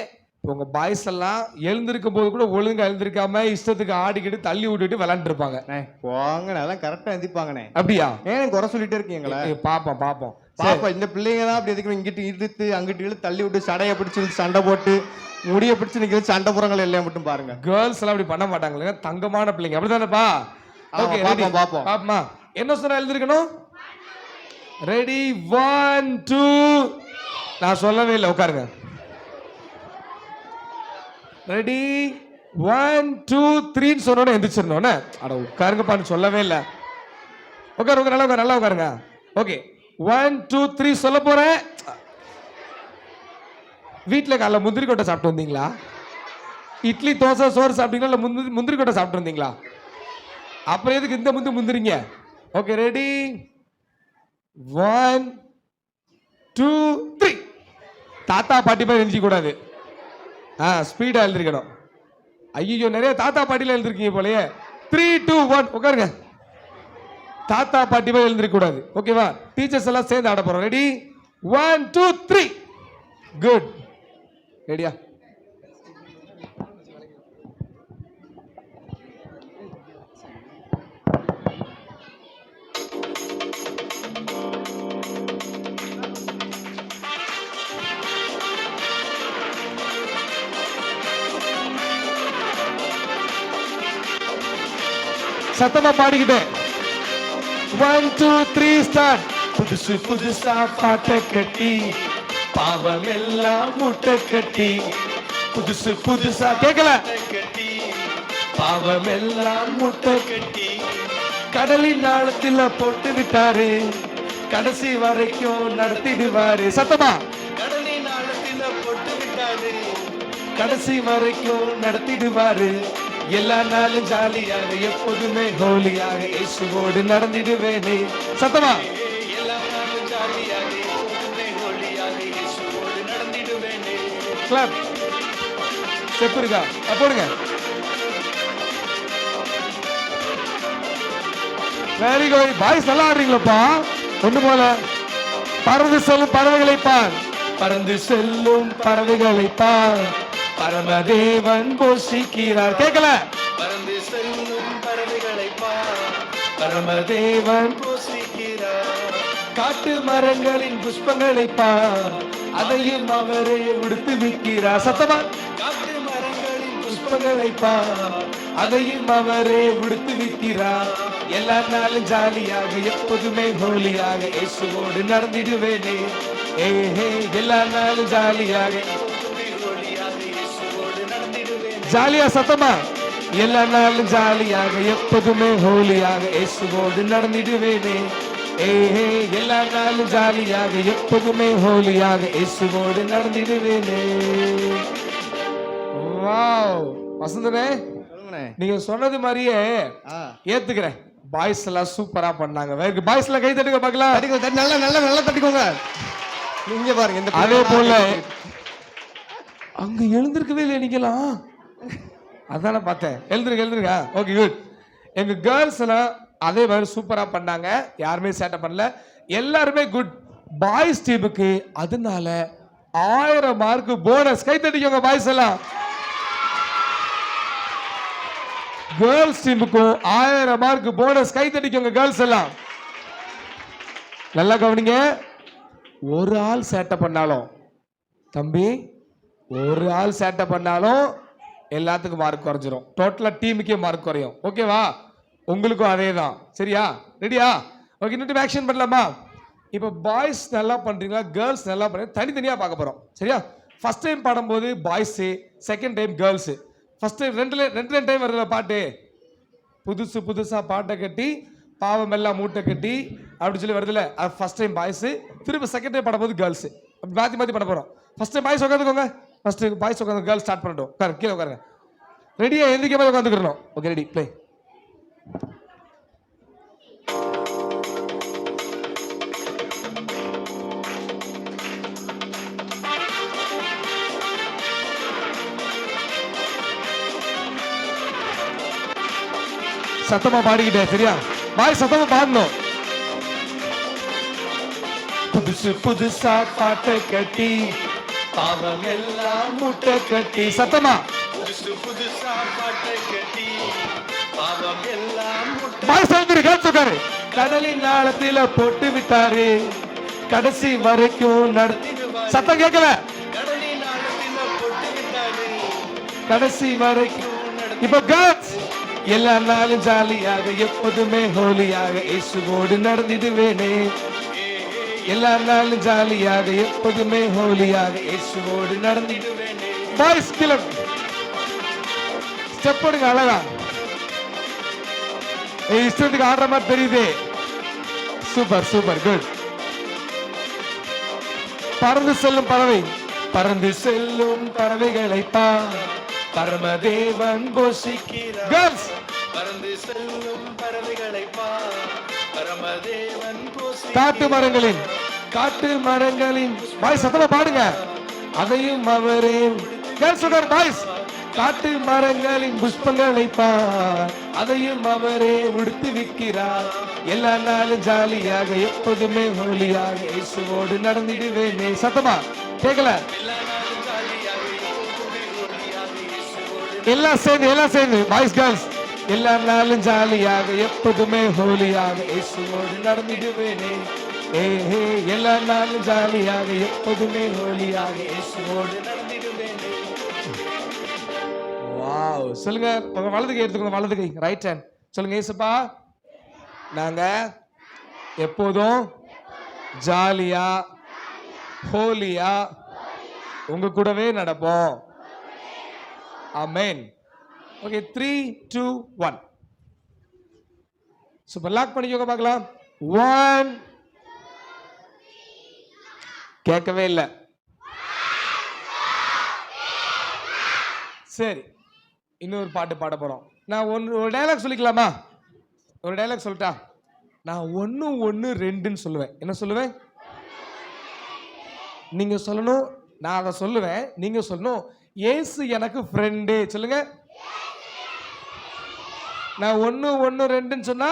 Speaker 2: உங்க பாய்ஸ் எல்லாம் எழுந்திருக்கும் போது கூட ஒழுங்கா எழுந்திருக்காம இஷ்டத்துக்கு ஆடிக்கிட்டு தள்ளி விட்டுட்டு விளையாண்டு இருப்பாங்க.
Speaker 4: போங்க, அதெல்லாம் கரெக்டா எந்திப்பாங்கண்ணே.
Speaker 2: அப்படியா?
Speaker 4: ஏன் குறை சொல்லிட்டே இருக்கீங்களா?
Speaker 2: பாப்போம் பாப்போம்.
Speaker 4: இந்த பிள்ளைங்க தான் அப்படி எதுக்கு இங்கிட்டு இழுத்து அங்கிட்டு இழுத்து தள்ளி விட்டு சடையை பிடிச்சி சண்டை போட்டு முடிய பிடிச்சு நிக்க சண்டை போறாங்களே எல்லாம் மட்டும் பாருங்க.
Speaker 2: கேர்ள்ஸ் எல்லாம் அப்படி பண்ண மாட்டாங்க, தங்கமான பிள்ளைங்க. அப்படிதானப்பா? ஓகே பாப்போம் பாப்போம். பாப்பமா என்ன சொன்னா எழுந்திருக்கணும்? ரெடி 1 2 நான் சொல்லவே இல்லை. உட்காருங்க. ரெடி 1 2 3 சொன்னோட எந்திரிச்சிடணும். அட உட்காருங்கப்பான்னு சொல்லவே இல்லை. உட்காரு நல்லா உட்காரு நல்லா உட்காருங்க. ஓகே 1 2 3 சொல்ல போறேன். வீட்டில் காலைல முந்திரி கொட்டை சாப்பிட்டு வந்தீங்களா? இட்லி தோசை சோறு சாப்பிட்டீங்களா? இல்லை முந்திரி கொட்டை சாப்பிட்டு வந்தீங்களா? அப்புறம் எதுக்கு இந்த முந்திரிங்க? Okay ready 1 2 3. தாத்தா பாட்டி மாதிரி எழுதிக்க கூடாது. ஸ்பீடா எழுதிருக்கணும். ஐயோ நிறைய தாத்தா பாட்டில எழுதிருக்கீங்க போலயே. 3 2 1 உட்காருங்க. தாத்தா பாட்டி மாதிரி எழுந்திருக்க கூடாது. ஓகேவா? டீச்சர்ஸ் எல்லாம் சேர்ந்து ஆட போறோம். ரெடி 1 2 3. குட். ரெடியா? சத்தமா பாடிக்கிட்டேன். 1 2 3 ஸ்டார்ட். புதுசு புதுசா பாட்டை கட்டி பாவம் எல்லாம் முட்டை கட்டி புதுசு புதுசா கேட்கல கட்டி பாவம் எல்லாம் முட்டை கட்டி கடலின் ஆழத்துல போட்டு விட்டாரு கடைசி வரைக்கும் நடத்திடுவாரு. சத்தமா கடலின் ஆழத்துல போட்டு விட்டாரு கடைசி வரைக்கும் நடத்திடுவாரு. எல்லா நாளும் ஜாலியாக எப்போதுமே ஹோலியாக இயேசுவோடு நடந்திடுவேனே. சத்தமா எல்லா நாளும் ஜாலியாக எப்போதுமே ஹோலியாக இயேசுவோடு நடந்திடுவேனே. கிளாப் ஸ்டெப் இருக்கா? போடுங்க. Very good. பாய்ஸ் நல்லா ஆடுறீங்களப்பா. ஒண்ணு போல. பறந்து செல்லும் பறவைகளை பார். பறந்து செல்லும் பறவைகளை பார். பரமதேவன் போஷிக்கிறார். கேட்கல? பறந்து செல்லும் பறவைகளை பார். பரமதேவன் போஷிக்கிறார். காட்டு மரங்களின் புஷ்பங்களை பார். அதையும் அவரே உடுத்து விற்கிறார். சத்தமா காட்டு மரங்களின் புஷ்பங்களை பார். அதையும் அவரே உடுத்து விற்கிறார். எல்லா நாளும் ஜாலியாக எப்போதுமே ஹோலியாக இயேசுவோடு நடந்திடுவேனே. ஏஹே எல்லா நாளும் ஜாலியாக ஜாலியா சத்தமா எல்லா நாளும் ஜாலியாக எப்போதுமே ஹோலியாக இயேசுவோடு நடந்திடுவேனே. ஏஹே எல்லா நாளும் ஜாலியாக எப்போதுமே ஹோலியாக இயேசுவோடு நடந்திடுவேனே. வாவ் வசந்தனே நீங்க சொன்னது மாதிரியே ஏத்துக்கிறேன். பாய்ஸ் எல்லாம் சூப்பரா பண்ணாங்க. வேற பாய்ஸ் எல்லாம் கை தட்டுங்க பார்க்கலாம்.
Speaker 4: நல்லா நல்லா நல்லா தட்டிக்கோங்க. நீங்க பாருங்க.
Speaker 2: அதே போல அங்க எழுந்திருக்கவே இல்லை நீங்களாம். அதான பார்த்தேன். எழுந்துருங்க. Okay good. எங்க கேர்ள்ஸ் எல்லாம் அதே மாதிரி சூப்பரா பண்ணாங்க. யாருமே சேட்டை பண்ணல. எல்லாருமே குட். பாய்ஸ் டீமுக்கு அதனால 1000 மார்க் போனஸ். கை தட்டிக்கோங்க பாய்ஸ் எல்லாம். கேர்ள்ஸ் டீமுக்கும் 1000 மார்க் போனஸ். கை தட்டிக்கோங்க கேர்ள்ஸ் எல்லாம். நல்லா கவனிங்க. ஒரு ஆள் சேட்டை பண்ணாலும் தம்பி ஒரு ஆள் சேட்டை பண்ணாலும் எல்லாத்துக்கும் மார்க் குறைஞ்சிரும். டோட்டலா டீமுக்கே மார்க் குறையும். ஓகேவா? உங்களுக்கும் அதே தான். சரியா? ரெடியா? ஓகே இன்னும் ஆக்ஷன் பண்ணலாமா? இப்போ பாய்ஸ் நல்லா பண்றீங்களா கேர்ள்ஸ் நல்லா பண்றீங்க தனித்தனியா பார்க்க போறோம். சரியா? ஃபர்ஸ்ட் டைம் பாடும்போது boys, second time girls. First time ரெண்டு டைம் வருதுல பாட்டு. புதுசு புதுசா பாட்டை கட்டி பாவம் எல்லாம் மூட்டை கட்டி அப்படி சொல்லி வருதுல. அது ஃபர்ஸ்ட் டைம் பாய்ஸ். திரும்ப செகண்ட் டைம் பாடும்போது கேர்ள்ஸ். மாத்தி மாத்தி பண்ண போறோம். ஃபர்ஸ்ட் டைம் பாய்ஸ் உட்காந்துக்கோங்க. ஃபர்ஸ்ட் பாய்ஸ் உட்காந்து கேர்ள்ஸ் ஸ்டார்ட் பண்ணட்டும். உட்காரு கீழே உட்காருங்க. ரெடியா? எந்திரிக்க மாதிரி உட்காந்துக்கிறோம். Okay ready play. சத்தமா பாடிக்கிட்டேன். சரியா? பாய் சத்தமா பாடணும். புதுசு புதுசா பாட்டை கட்டி பாவம் எல்லாம் முட்டை கட்டி. சத்தமா புதுசு புதுசா பாட்டை கட்டி பாவம் எல்லாம் முட்டை. பாய் சவுந்தரி கேட்ஸ் உட்காரு. கடலின் ஆழத்தில போட்டு விட்டாரு கடைசி வரைக்கும் நடத்தி. சத்தம் கேட்கல? கடலின் ஆழத்தில போட்டு விட்டாரு கடைசி வரைக்கும். இப்ப கேர்ள்ஸ் எல்லா நாளும் ஜாலியாக எப்போதுமே ஹோலியாக இயேசுவோடு நடந்திடுவேனே. எல்லா நாளும் ஜாலியாக எப்போதுமே ஹோலியாக இயேசுவோடு நடந்திடுவேனே. பாய்ஸ் கிளப் ஸ்டெப் எடுங்க அழகா. இஷ்டத்துக்கு ஆடுற மாதிரி தெரியுது. Super super good. பறந்து செல்லும் பறவை, பறந்து செல்லும் பறவைகளை பார், பரமதேவன் போஷிக்கிறார். கேர்ள்ஸ், பறந்து செல்லும் பறவைகளை பார், பரமதேவன் போஷிக்கிறார். காட்டு மரங்களின் பாய்ஸ் சத்தமா பாடுங்க. அதையும் அவரே. கேர்ள்ஸ் பாய்ஸ், காட்டு மரங்களின் புஷ்பங்களை பார், அதையும் அவரே உடுத்துவிக்கிறார். எல்லா நாளும் ஜாலியாக எப்போதுமே ஹோலியாக இயேசுவோடு நடந்திடுவேனே. சத்தமா கேட்கல? எல்லாம் சேர்ந்து பாய்ஸ் கேர்ள்ஸ், எல்லா நாளும் ஜாலியாக எப்போதுமே ஹோலியாக இயேசுவோடு நடந்திடுவேனே. எல்லா நாளும் ஜாலியாக எப்போதுமே ஹோலியாக இயேசுவோடு நடந்திடுவேனே. வாவ். சொல்லுங்க, உங்க வலது கை எடுத்துக்கோங்க. வலது கை, ரைட் ஹேண்ட். சொல்லுங்க, ஏசப்பா நாங்க எப்போதும் ஜாலியா ஹோலியா உங்க கூடவே நடப்போம். ஆமென். ஓகே, 3 2 1. சூப்பர். லாக் பண்ணிக்கோங்க பார்க்கலாம். 1. கேட்கவே இல்லை. சரி, இன்னொரு பாட்டு பாட போறோம். நான் ஒரு டைலாக் சொல்லிக்கலாமா? ஒரு டைலாக் சொல்லிட்டா? நான் 1 1 2ன்னு சொல்லுவேன். என்ன சொல்லுவேன்? நீங்க சொல்லணும். நான் அதை சொல்லுவேன், நீங்க சொல்லணும், இயேசு எனக்கு ஃப்ரெண்டு. சொல்லுங்க. நான் 1 1 2ன்னு சொன்னா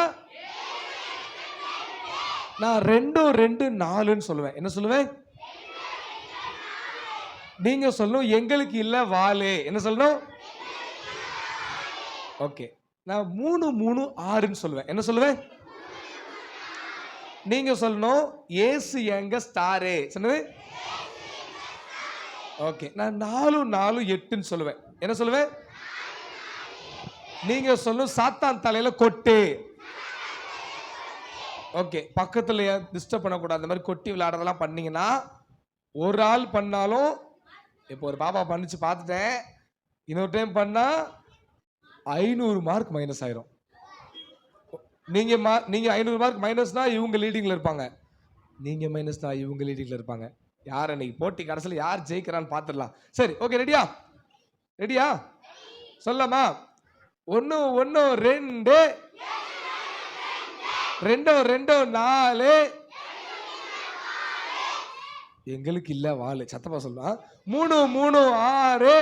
Speaker 2: நான் 2 2 4ன்னு சொல்லுவேன். என்ன சொல்லுவேன்? நீங்க சொல்லணும், எங்களுக்கு இல்ல வாளே. என்ன சொல்லணும்? ஓகே. நான் 3 3 6ன்னு சொல்லுவேன். என்ன சொல்லுவேன்? நீங்க சொல்லணும், இயேசு எங்க ஸ்டாரே. சொன்னது? ஓகே. நான் 4 4 8ன்னு சொல்லுவேன். என்ன சொல்லுவேன்? நீங்க சொல்லணும், சாத்தான் தலையில கொட்டு. ஓகே. பக்கத்துல டிஸ்டர்ப் பண்ணக்கூடாது. அந்த மாதிரி கொட்டி விளையாடுறதெல்லாம் பண்ணீங்கன்னா, ஒரு ஆள் பண்ணாலும், இப்போ ஒரு பாப்பா பண்ணிச்சு பார்த்துட்டேன், இன்னொரு டைம் பண்ணா 500 மார்க் மைனஸ் ஆயிரும். நீங்க 500 மார்க் மைனஸ்னா இவங்க லீடிங்ல இருப்பாங்க, நீங்க மைனஸ் தான் இவங்க லீடிங்ல இருப்பாங்க. யார் அன்னைக்கு போட்டி கடைசியில் யார் ஜெயிக்கிறான்னு பார்த்துடலாம். சரி, ஓகே. ரெடியா? ரெடியா? சொல்லலாமா? 1 1 2 2 2 4 எங்களுக்கு இல்ல வாளு. சத்தமா சொல்லலாம். 3 3 6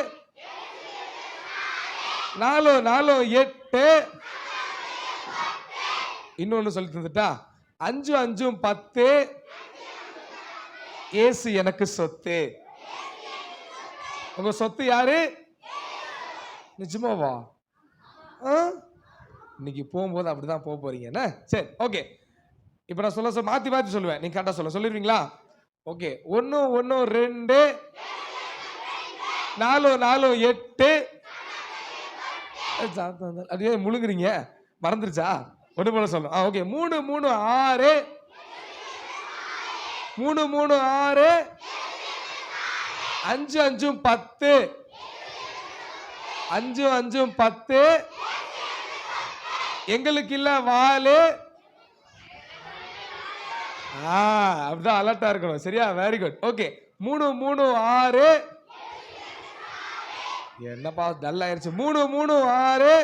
Speaker 2: 4 4 8. இன்னொன்னு சொல்லி தந்துட்டா? 5 5 10. இயேசு எனக்கு சொத்து. உங்க சொத்து யாரு? நிஜமாவா? இன்னைக்கு போகும்போது அப்படிதான் போக போறீங்க. என்ன? சரி, ஓகே. இப்ப நான் சொல்ல மாத்தி மாத்தி சொல்லுவேன். நீங்க கரெக்டா சொல்லிடுவீங்களா? ஓகே. 1 1 2 4 4 8. அதே முழுங்குறீங்க, மறந்துருச்சா? ஒன்று போல சொல்லணும். ஓகே. 3 3 6 3 3 6 5 5 10 5 5 10. எங்களுக்கு இல்ல வாளு. அப்படிதான் அலர்ட்டா இருக்கணும். சரியா? Very good. ஓகே. 3 3 6. என்னப்பா டல் ஆயிருச்சு? 3 3 6.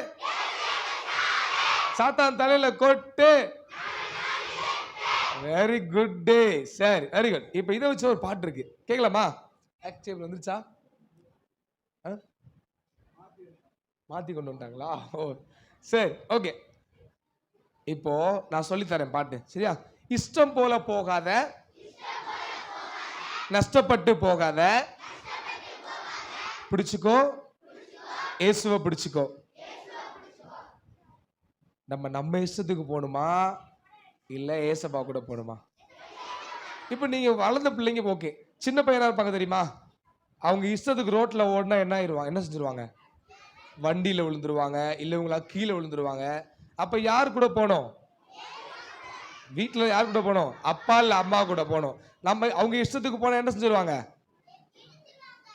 Speaker 2: சாத்தான் தலையில கொட்டு. Very good day. சரி, வெரி குட். இப்ப இதை வச்சு ஒரு பாட்டு இருக்கு, கேட்கலாமா? ஆக்டிவ் வந்துருச்சா? மாத்தி கொண்டு வந்துட்டாங்களா? ஓ சரி, ஓகே. இப்போ நான் சொல்லி தரேன் பாட்டு. சரியா? இஷ்டம் போல போகாத, நஷ்டப்பட்டு போகாத, பிடிச்சுக்கோ, இயேசுவை பிடிச்சுக்கோ. நம்ம இஷ்டத்துக்கு போகணுமா இல்ல ஏசப்பா கூட போகணுமா? இப்போ நீங்க வளர்ந்த பிள்ளைங்க ஓகே, சின்ன பையனா இருப்பாங்க தெரியுமா? அவங்க இஷ்டத்துக்கு ரோட்ல ஓடினா என்ன ஆயிடுவாங்க? என்ன செஞ்சிருவாங்க? வண்டியில விழுந்துருவாங்க, இல்ல இவங்களா கீழே விழுந்துருவாங்க. அப்ப யார் கூட போனோம்? வீட்டுல யார் கூட போனோம்? அப்பா இல்ல அம்மா கூட போனோம். நம்ம அவங்க இஷ்டத்துக்கு போனா என்ன செஞ்சிருவாங்க?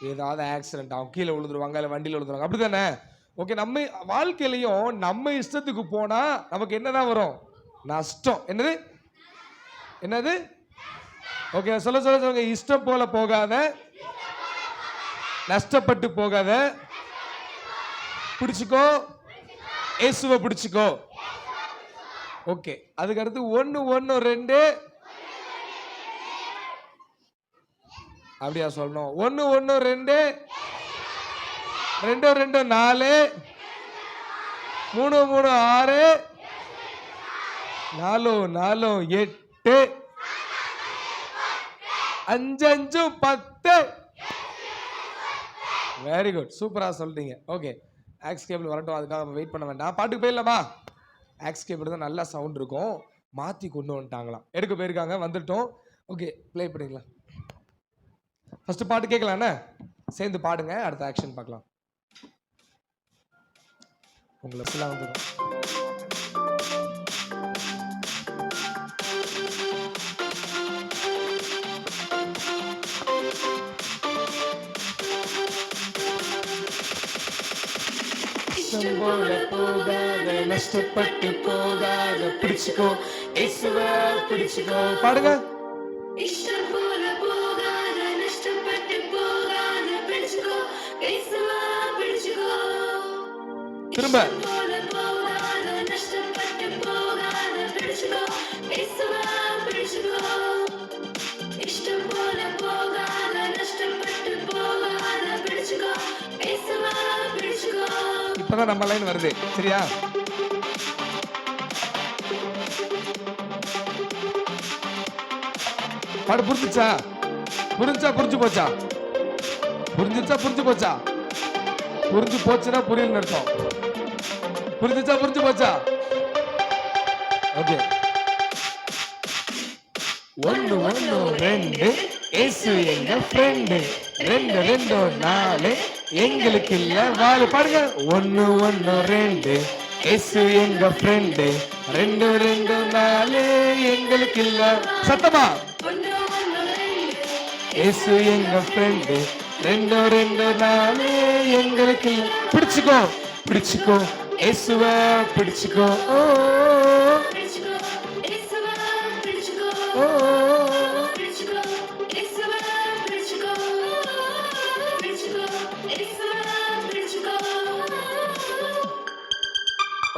Speaker 2: ஏதாவது ஆக்சிடென்ட் ஆகும், கீழே விழுந்துருவாங்க, இல்ல வண்டியில விழுந்துருவாங்க. அப்படித்தானே? ஓகே, நம்ம வாழ்க்கையிலையும் நம்ம இஷ்டத்துக்கு போனா நமக்கு என்னதான் வரும்? நஷ்டம். என்னது என்னது? ஓகே, சொல்லுங்க. இஷ்டம் போல போகாத, நஷ்டப்பட்டு போகாத, பிடிச்சுக்கோ, இயேசுவை பிடிச்சுக்கோ. ஓகே, அதுக்கு அடுத்து 1 1 2 அப்படியா சொல்லணும்? 1 1 2 2 2 4 3 3 6 4 4 8 5 5 10. வெரி குட், சூப்பரா சொல்லிட்டீங்க. ஓகே, ஆக்ஸ் கேபிள் வரட்டும், அதுக்காக நம்ம வெயிட் பண்ண வேண்டாம். பாட்டுக்கு போயிடலாமா? ஆக்ஸ் கேபிள் தான் நல்லா சவுண்ட் இருக்கும், மாற்றி கொண்டு வந்துட்டாங்களாம், எடுக்க போயிருக்காங்க, வந்துட்டோம். ஓகே, ப்ளே பண்ணிக்கலாம். ஃபர்ஸ்ட் பாட்டு கேட்கலாண்ணே, சேர்ந்து பாடுங்க, அடுத்த ஆக்ஷன் பார்க்கலாம். உங்களை ஃபுல்லாக வந்துடும். போல போகாத, நஷ்டப்பட்டு போகாத, பிடிச்சுக்கோ, இயேசுவை பிடிச்சுக்கோ. பாடுங்க. இஷ்டம் போல போகாத, நஷ்டப்பட்டு போகாத, பிடிச்சுக்கோ, இயேசுவை பிடிச்சுக்கோ. திரும்ப. போல போகாத, நஷ்டப்பட்டு போகாத, பிடிச்சுக்கோ, இயேசுவை பிடிச்சுக்கோ. இஷ்டம் போல போகாத, நஷ்டப்பட்டு போகாத, பிடிச்சுக்கோ, இயேசுவை பிடிச்சுக்கோ. இப்பதான் நம்ம லைன் வருது, சரியா? பாடு. புரிஞ்சுச்சா? புரிஞ்சு போச்சா? புரிஞ்சு போச்சா? புரிஞ்சு போச்சுன்னா புரியல அர்த்தம். புரிஞ்சு போச்சா? ஓகே. 1 1 2 இயேசு எங்க ஃப்ரெண்ட், 2 2 4 எங்களுக்கு இல்ல வாழ. பாருங்க. 1 1 2 இயேசு எங்க ஃப்ரெண்ட், 2 2 4 எங்களுக்கு இல்ல. சத்தமா. இயேசு எங்க ஃப்ரெண்ட், 2 2 4 எங்களுக்கு இல்ல. பிடிச்சுக்கோ இயேசுவை பிடிச்சுக்கோ. ஓ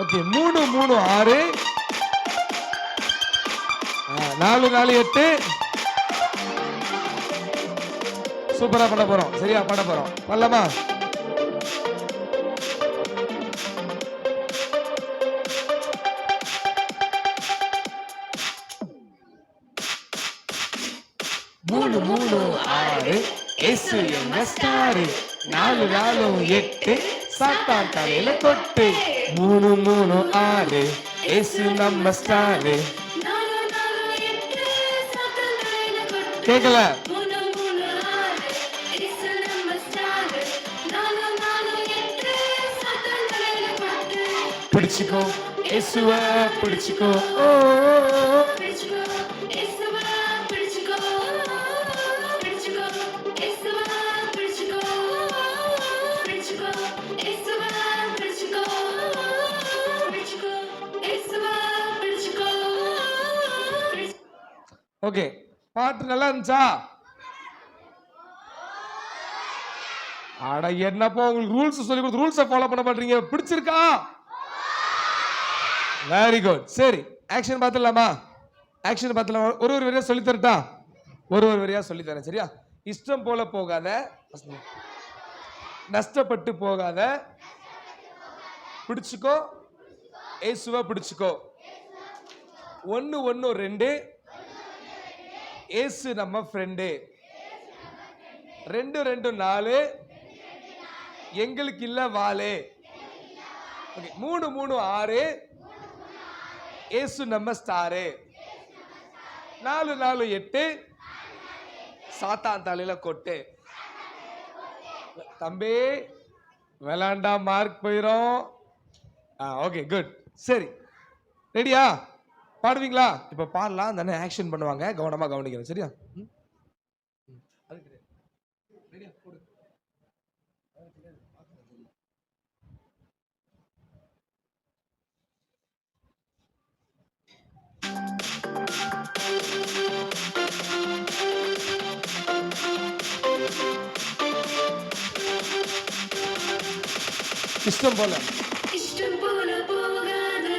Speaker 2: ஓகே. 3 3 6 4 4 8. சூப்பரா பண்ண போறோம், சரியா பண்ண போறோம். பண்ணலாமா? மூணு மூணு 6 இயேசு எங்க ஸ்டார், 4 4 8 சாத்தான் தலையில கொட்டு. 3 3 6 இயேசு நம்ம ஸ்டார். கேக்கல? பிடிச்சுக்கோ இயேசுவை பிடிச்சுக்கோ. ஓ ஓகே. பாட்டு நல்லா இருந்துச்சா? அட என்னப்பா உங்களுக்கு ரூல்ஸ் சொல்லி கொடுத்து ரூல்ஸை ஃபாலோ பண்ண மாட்டீங்க. பிடிச்சிருக்கா? Very good. சரி, ஆக்ஷன் பார்த்துடலாமா? ஆக்ஷன் பார்த்துலாம். ஒரு வரியா சொல்லி தரட்டா? ஒரு வரியா சொல்லி தரேன், சரியா? இஷ்டம் போல போகாத, நஷ்டப்பட்டு போகாத, பிடிச்சுக்கோ இயேசுவை பிடிச்சுக்கோ. 1 1 2 இயேசு நம்ம ஃப்ரெண்டு, 2 2 4 எங்களுக்கு இல்ல வாளே. 3 3 6 இயேசு நம்ம ஸ்டாரு, 4 4 8 சாத்தான் தலையில கொட்டு. தம்பி விளாண்டா மார்க் போயிரும். Okay good. சரி, ரெடியா? பாடுவீங்களா? இப்ப பாடலாம் தானே, ஆக்ஷன் பண்ணுவாங்க, கவனமா கவனிக்கணும், சரியா? இஷ்டம் போல
Speaker 5: இஷ்டம் போல போகாத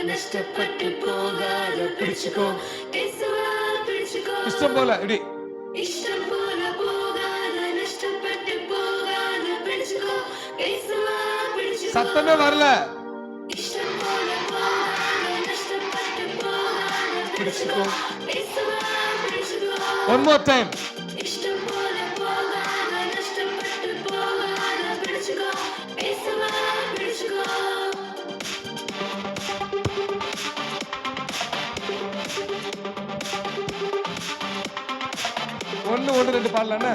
Speaker 5: நஷ்டப்பட்டு போகாத பிடிச்சுக்கோ இயேசுவா பிடிச்சுக்கோ
Speaker 2: இஷ்டம் போல இப்படி
Speaker 5: இஷ்டம் போல போகாத நஷ்டப்பட்டு போகாத பிடிச்சுக்கோ இயேசுவா பிடிச்சுக்கோ
Speaker 2: சத்தமே வரல.
Speaker 5: இஷ்டம் போல போகாத நஷ்டப்பட்டு போகாத பிடிச்சுக்கோ இயேசுவா பிடிச்சுக்கோ
Speaker 2: ஒன் மோர் டைம்.
Speaker 5: இஷ்டம் போல போகாத நஷ்டப்பட்டு போகாத பிடிச்சுக்கோ இயேசுவா பிடிச்சுக்கோ
Speaker 2: ஒன்னு ஒன்னு ரெண்டு பாடலான்னு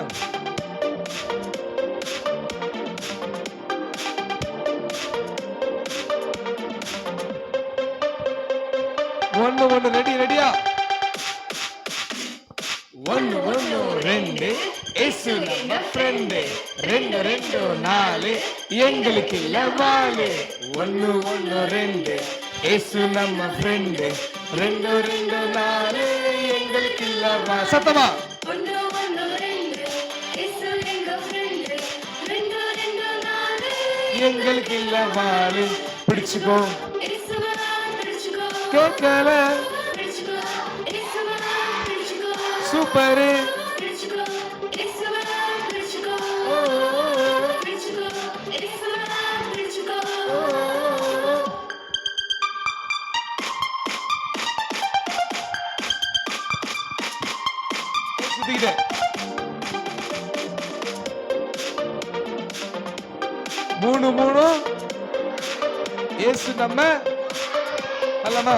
Speaker 2: ஒன்னு ஒன்னு ரெடி ரெடியா ஒன்னு ஒன்னு ரெண்டு இயேசு நம்ம ஃப்ரெண்டு ரெண்டு ரெண்டு நாலு எங்களுக்கு இல்ல வாலு ஒன்னு ஒன்னு ரெண்டு இயேசு நம்ம ஃப்ரெண்டு ரெண்டு ரெண்டு நாலு எங்களுக்கு இல்ல வா சத்தமா
Speaker 5: ஒன்று ஒன்று ரெண்டு இயேசு எங்க ஃப்ரெண்டு ரெண்டு ரெண்டு நாலு
Speaker 2: எங்களுக்கு இல்ல வாலு பிடிச்சுக்கோ
Speaker 5: இயேசுவா பிடிச்சுக்கோ
Speaker 2: கேட்கல
Speaker 5: பிடிச்சுக்கோ இயேசுவா பிடிச்சுக்கோ
Speaker 2: சூப்பரு
Speaker 5: பிடிச்சுக்கோ இயேசுவா பிடிச்சுக்கோ பிடிச்சுக்கோ இயேசுவா பிடிச்சுக்கோ
Speaker 2: சுத்திக்கிட்டே மூணு மூணு இயேசு நம்ம அல்லமா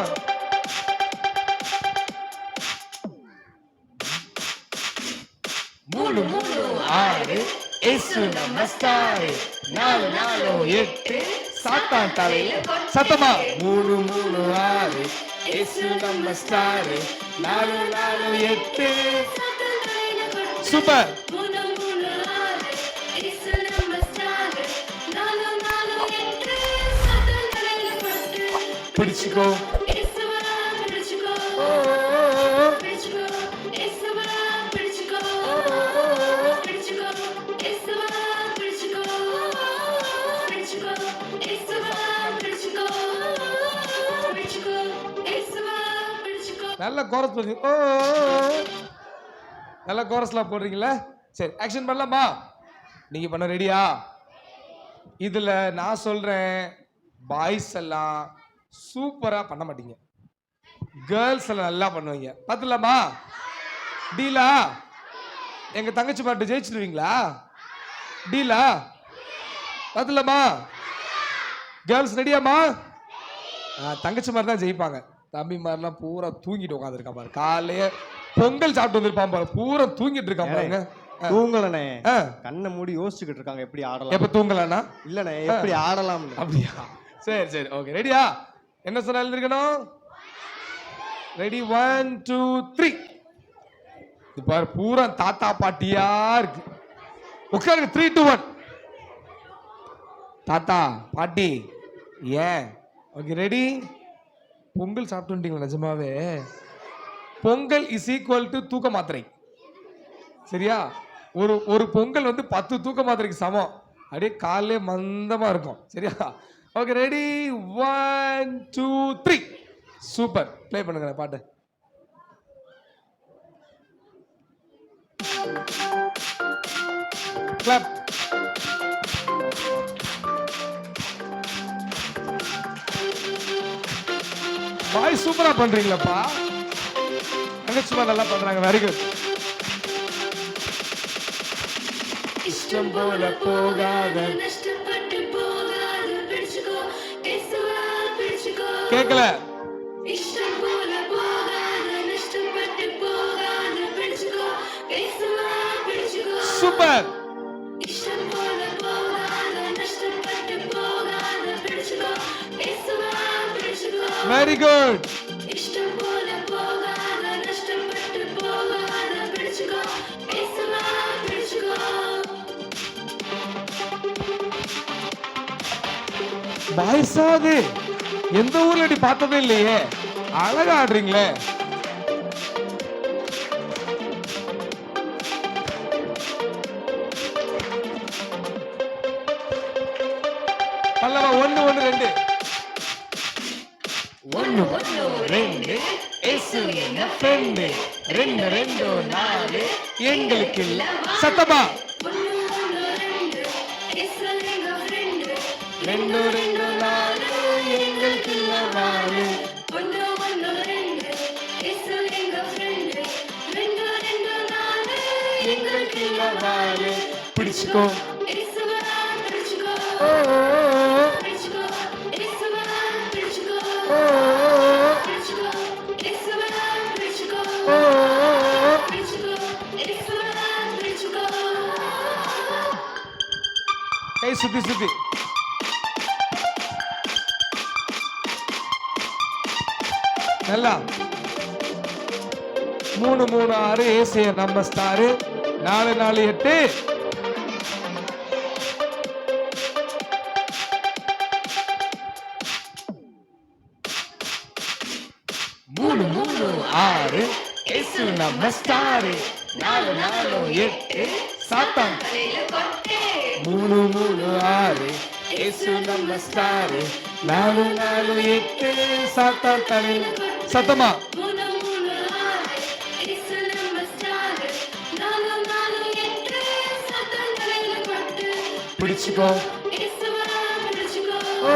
Speaker 2: மூணு மூணு ஆறு இயேசு நம்ம ஸ்டாரு நாலு நாலு எட்டு சாத்தான் தலையில சத்தமா மூணு மூணு ஆறு இயேசு நம்ம ஸ்டாரு நாலு நாலு எட்டு
Speaker 5: சத்தங்களையில கொட்டு
Speaker 2: சூப்பர்
Speaker 5: மூணு மூணு ஆறு இயேசு நம்ம ஸ்டார் நாலு நாலு எட்டு சத்தங்களையில கொட்டு
Speaker 2: பிடிச்சுக்கோ
Speaker 5: இயேசுவா பிடிச்சுக்கோ பிடிச்சுக்கோ இயேசுவா பிடிச்சுக்கோ பிடிச்சுக்கோ இயேசுவா பிடிச்சுக்கோ பிடிச்சுக்கோ இயேசுவா பிடிச்சுக்கோ பிடிச்சுக்கோ இயேசுவா பிடிச்சுக்கோ
Speaker 2: நல்ல கோரஸ் போடுறீங்க ஓ நல்ல கோரஸ்லாம் போடுறீங்களா சரி ஆக்ஷன் பண்ணலாமா நீங்க பண்ண ரெடியா இதுல நான் சொல்றேன் பாய்ஸ் எல்லாம் சூப்பரா பண்ண மாட்டீங்க கேர்ள்ஸ் எல்லாம் நல்லா பண்ணுவீங்க பார்த்துலாமா டீலா எங்க தங்கச்சி பாட்டு ஜெயிச்சிடுவீங்களா டீலா பார்த்துலாமா கேர்ள்ஸ் ரெடியாமா தங்கச்சி மாதிரி தான் ஜெயிப்பாங்க தம்பி மாதிரிலாம் பூரா தூங்கிட்டு உட்காந்துருக்கான் பாரு காலையே பொங்கல் சாப்பிட்டு வந்திருப்பான் பாரு பூரா தூங்கிட்டு இருக்கான் பாருங்க
Speaker 4: தூங்கலனே
Speaker 2: ஆ.
Speaker 4: கண்ணை மூடி யோசிச்சுக்கிட்டு இருக்காங்க எப்படி ஆடலாம்
Speaker 2: எப்ப தூங்கலானா
Speaker 4: இல்லனே எப்படி ஆடலாம்
Speaker 2: அப்படியா சரி சரி ஓகே ரெடியா என்ன சொன்ன எழுந்திருக்கணும் ரெடி 1 2 3 இது பாரு பூரா தாத்தா பாட்டியா இருக்கு உட்காருங்க 3 2 1 தாத்தா பாட்டி ஏன் ஓகே ரெடி பொங்கல் சாப்பிட்டுட்டீங்களா நிஜமாவே பொங்கல் இஸ் ஈக்குவல் டு தூக்க மாத்திரை சரியா ஒரு ஒரு பொங்கல் வந்து 10 தூக்க மாத்திரைக்கு சமம் அப்படியே காலையே மந்தமா இருக்கும் சரியா ஓகே ரெடி 1 2 3 சூப்பர் ப்ளே பண்ணுங்க பாட்டு கிளாப் பாய் சூப்பரா பண்றீங்களப்பா தங்கச்சிமா நல்லா பண்றாங்க வெரி குட்
Speaker 5: இஷ்டம் போல போகாத நஷ்டப்பட்டு போகாத பிடிச்சுக்கோ இயேசுவா பிடிச்சுக்கோ
Speaker 2: கேட்கல
Speaker 5: இஷ்டம் போல போகாத நஷ்டப்பட்டு போகாத பிடிச்சுக்கோ இயேசுவா பிடிச்சுக்கோ
Speaker 2: சூப்பர்
Speaker 5: இஷ்டம் போல போகாத நஷ்டப்பட்டு போகாத பிடிச்சுக்கோ இயேசுவா பிடிச்சுக்கோ
Speaker 2: வெரி குட்
Speaker 5: இஷ்டம் போல போகாத நஷ்டப்பட்டு போகாத பிடிச்சுக்கோ இயேசுவா பிடிச்சுக்கோ
Speaker 2: பாய்ஸாது எந்த ஊர்ல இப்படி பார்த்ததே இல்லையே அழகா ஆடுறீங்களே பல்லவா 1 1 2 1 2 இயேசு எங்க ஃப்ரெண்ட் 2 2 4 எங்களுக்கு இல்ல சத்தமா 2 2 4 எங்களுக்கு இல்ல வாழு எங்களுக்கு இல்ல வாழு பிடிச்சுக்கோ ஓ கை சுத்தி சுத்தி நல்லா 3 3 6 ஏசிய நம்ம ஸ்டார் 4 4 8 3 3 6 ஏசு நம்ம ஸ்டார் 4 4 8 சாத்தான் 3 3 6 ஏசு நம்ம ஸ்டார் 4 4 8 சாத்தான் தலையில சத்தமா பிடிச்சுக்கோ ஓ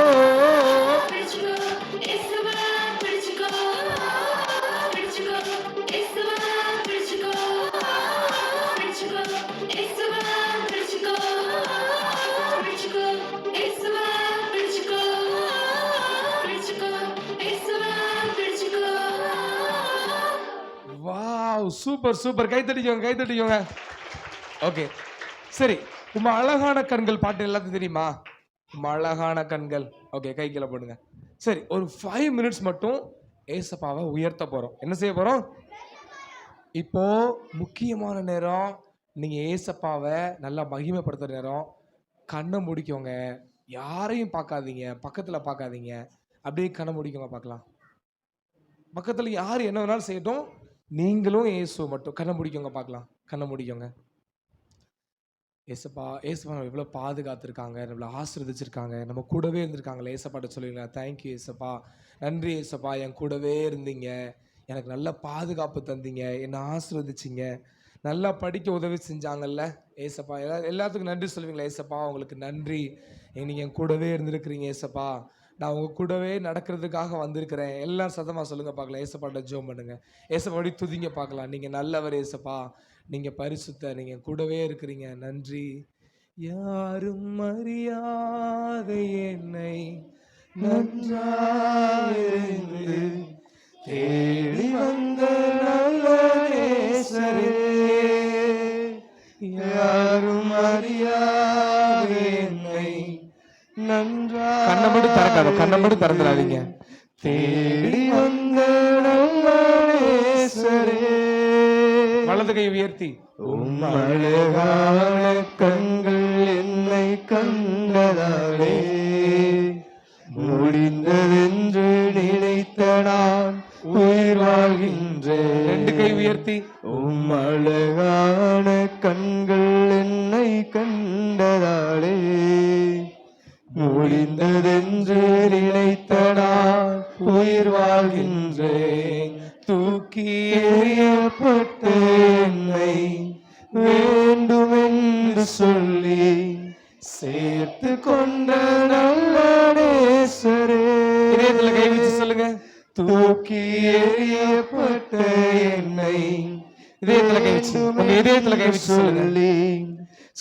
Speaker 2: வாவ் சூப்பர் சூப்பர் கை தட்டிக்கோங்க ஓகே சரி உங்க அழகான கண்கள் பாட்டு எல்லாத்துக்கும் தெரியுமா உங்க அழகான கண்கள் ஓகே கை கீழே போடுங்க சரி ஒரு 5 மினிட்ஸ் மட்டும் ஏசப்பாவை உயர்த்த போறோம் என்ன செய்ய போறோம் இப்போ முக்கியமான நேரம் நீங்க ஏசப்பாவை நல்லா மகிமைப்படுத்துற நேரம் கண்ணை முடிக்கோங்க யாரையும் பார்க்காதீங்க பக்கத்துல பார்க்காதீங்க அப்படியே கண்ணை முடிக்கோங்க பார்க்கலாம் பக்கத்துல யார் என்ன வேணாலும் செய்யட்டும் நீங்களும் ஏசு மட்டும் கண்ணை முடிக்கோங்க பார்க்கலாம் கண்ணை முடிக்கோங்க ஏசப்பா நம்ம எவ்வளோ பாதுகாத்துருக்காங்க நம்மளை ஆசீர்வதிச்சிருக்காங்க நம்ம கூடவே இருந்திருக்காங்களே ஏசப்பாட்ட சொல்லுவீங்களா தேங்க்யூ ஏசப்பா நன்றி ஏசப்பா என் கூடவே இருந்தீங்க எனக்கு நல்ல பாதுகாப்பு தந்தீங்க என்னை ஆசீர்வதிச்சிங்க நல்லா படிக்க உதவி செஞ்சாங்கல்ல ஏசப்பா எல்லாத்துக்கும் நன்றி சொல்லுவீங்களா ஏசப்பா உங்களுக்கு நன்றி நீங்கள் என் கூடவே இருந்திருக்கிறீங்க ஏசப்பா நான் உங்கள் கூடவே நடக்கிறதுக்காக வந்திருக்கிறேன் எல்லாம் சத்தமாக சொல்லுங்கள் பார்க்கலாம் ஏசப்பாட்ட ஜோம் பண்ணுங்க ஏசப்பா அப்படி துதிங்க பார்க்கலாம் நீங்கள் நல்லவர் ஏசப்பா நீங்கள் பரிசுத்த நீங்கள் கூடவே இருக்கிறீங்க நன்றி யாரும் அறியாத என்னை நன்றாயிருந்து தேடி வந்த நல்ல நேசரே யாரும் அறியாத என்னை நன்றா கண்ணை மட்டும் திறந்துடாதீங்க தேடி வந்த நல்ல நேசரே வலது கை உயர்த்தி
Speaker 4: அழகான கண்கள் என்னை கண்டதாலே முடிந்ததென்று நினைத்த நான் உயிர் வாழ்கின்றேன்
Speaker 2: 2 கை உயர்த்தி
Speaker 4: அழகான கண்கள் என்னை கண்டதாலே முடிந்ததென்று நினைத்த நான் உயிர் வாழ்கின்றேன் தூக்கி எறியப்பட்ட என்னை வேண்டுமென்று சொல்லி சேர்த்து கொண்ட நல்ல நேசரே
Speaker 2: இதயத்துல கை வச்சு சொல்லுங்க
Speaker 4: தூக்கி எறியப்பட்ட என்னை
Speaker 2: இதயத்துல கை வச்சு உங்க இதயத்துல கை வச்சு சொல்லி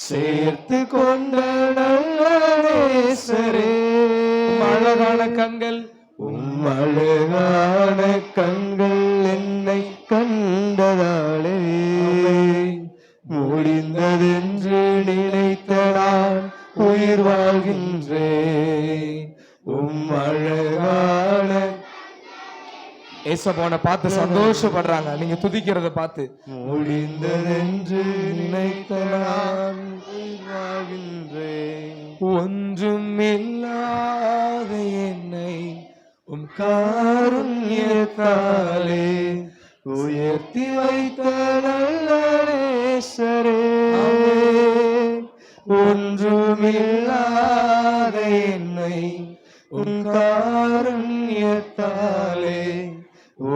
Speaker 4: சேர்த்து கொண்ட நல்ல நேசரே
Speaker 2: அழகான கண்கள்
Speaker 4: அழகான கண்கள் என்னை கண்டதாலே முடிந்ததென்று நினைத்த நான் உயிர் வாழ்கின்றேன் அழகான
Speaker 2: ஏசப்பாவை பார்த்து சந்தோஷப்படுறாங்க நீங்க துதிக்கிறத பார்த்து
Speaker 4: முடிந்ததென்று நினைத்த நான் உயிர் வாழ்கின்றேன்
Speaker 2: ஒன்றும் இல்லாத என்னை
Speaker 4: காருண்யத்தாலே உயர்த்தி வைத்த நல்ல நேசரே ஒன்றுமில்லாத என்னை என்னை உன் காருண்யத்தாலே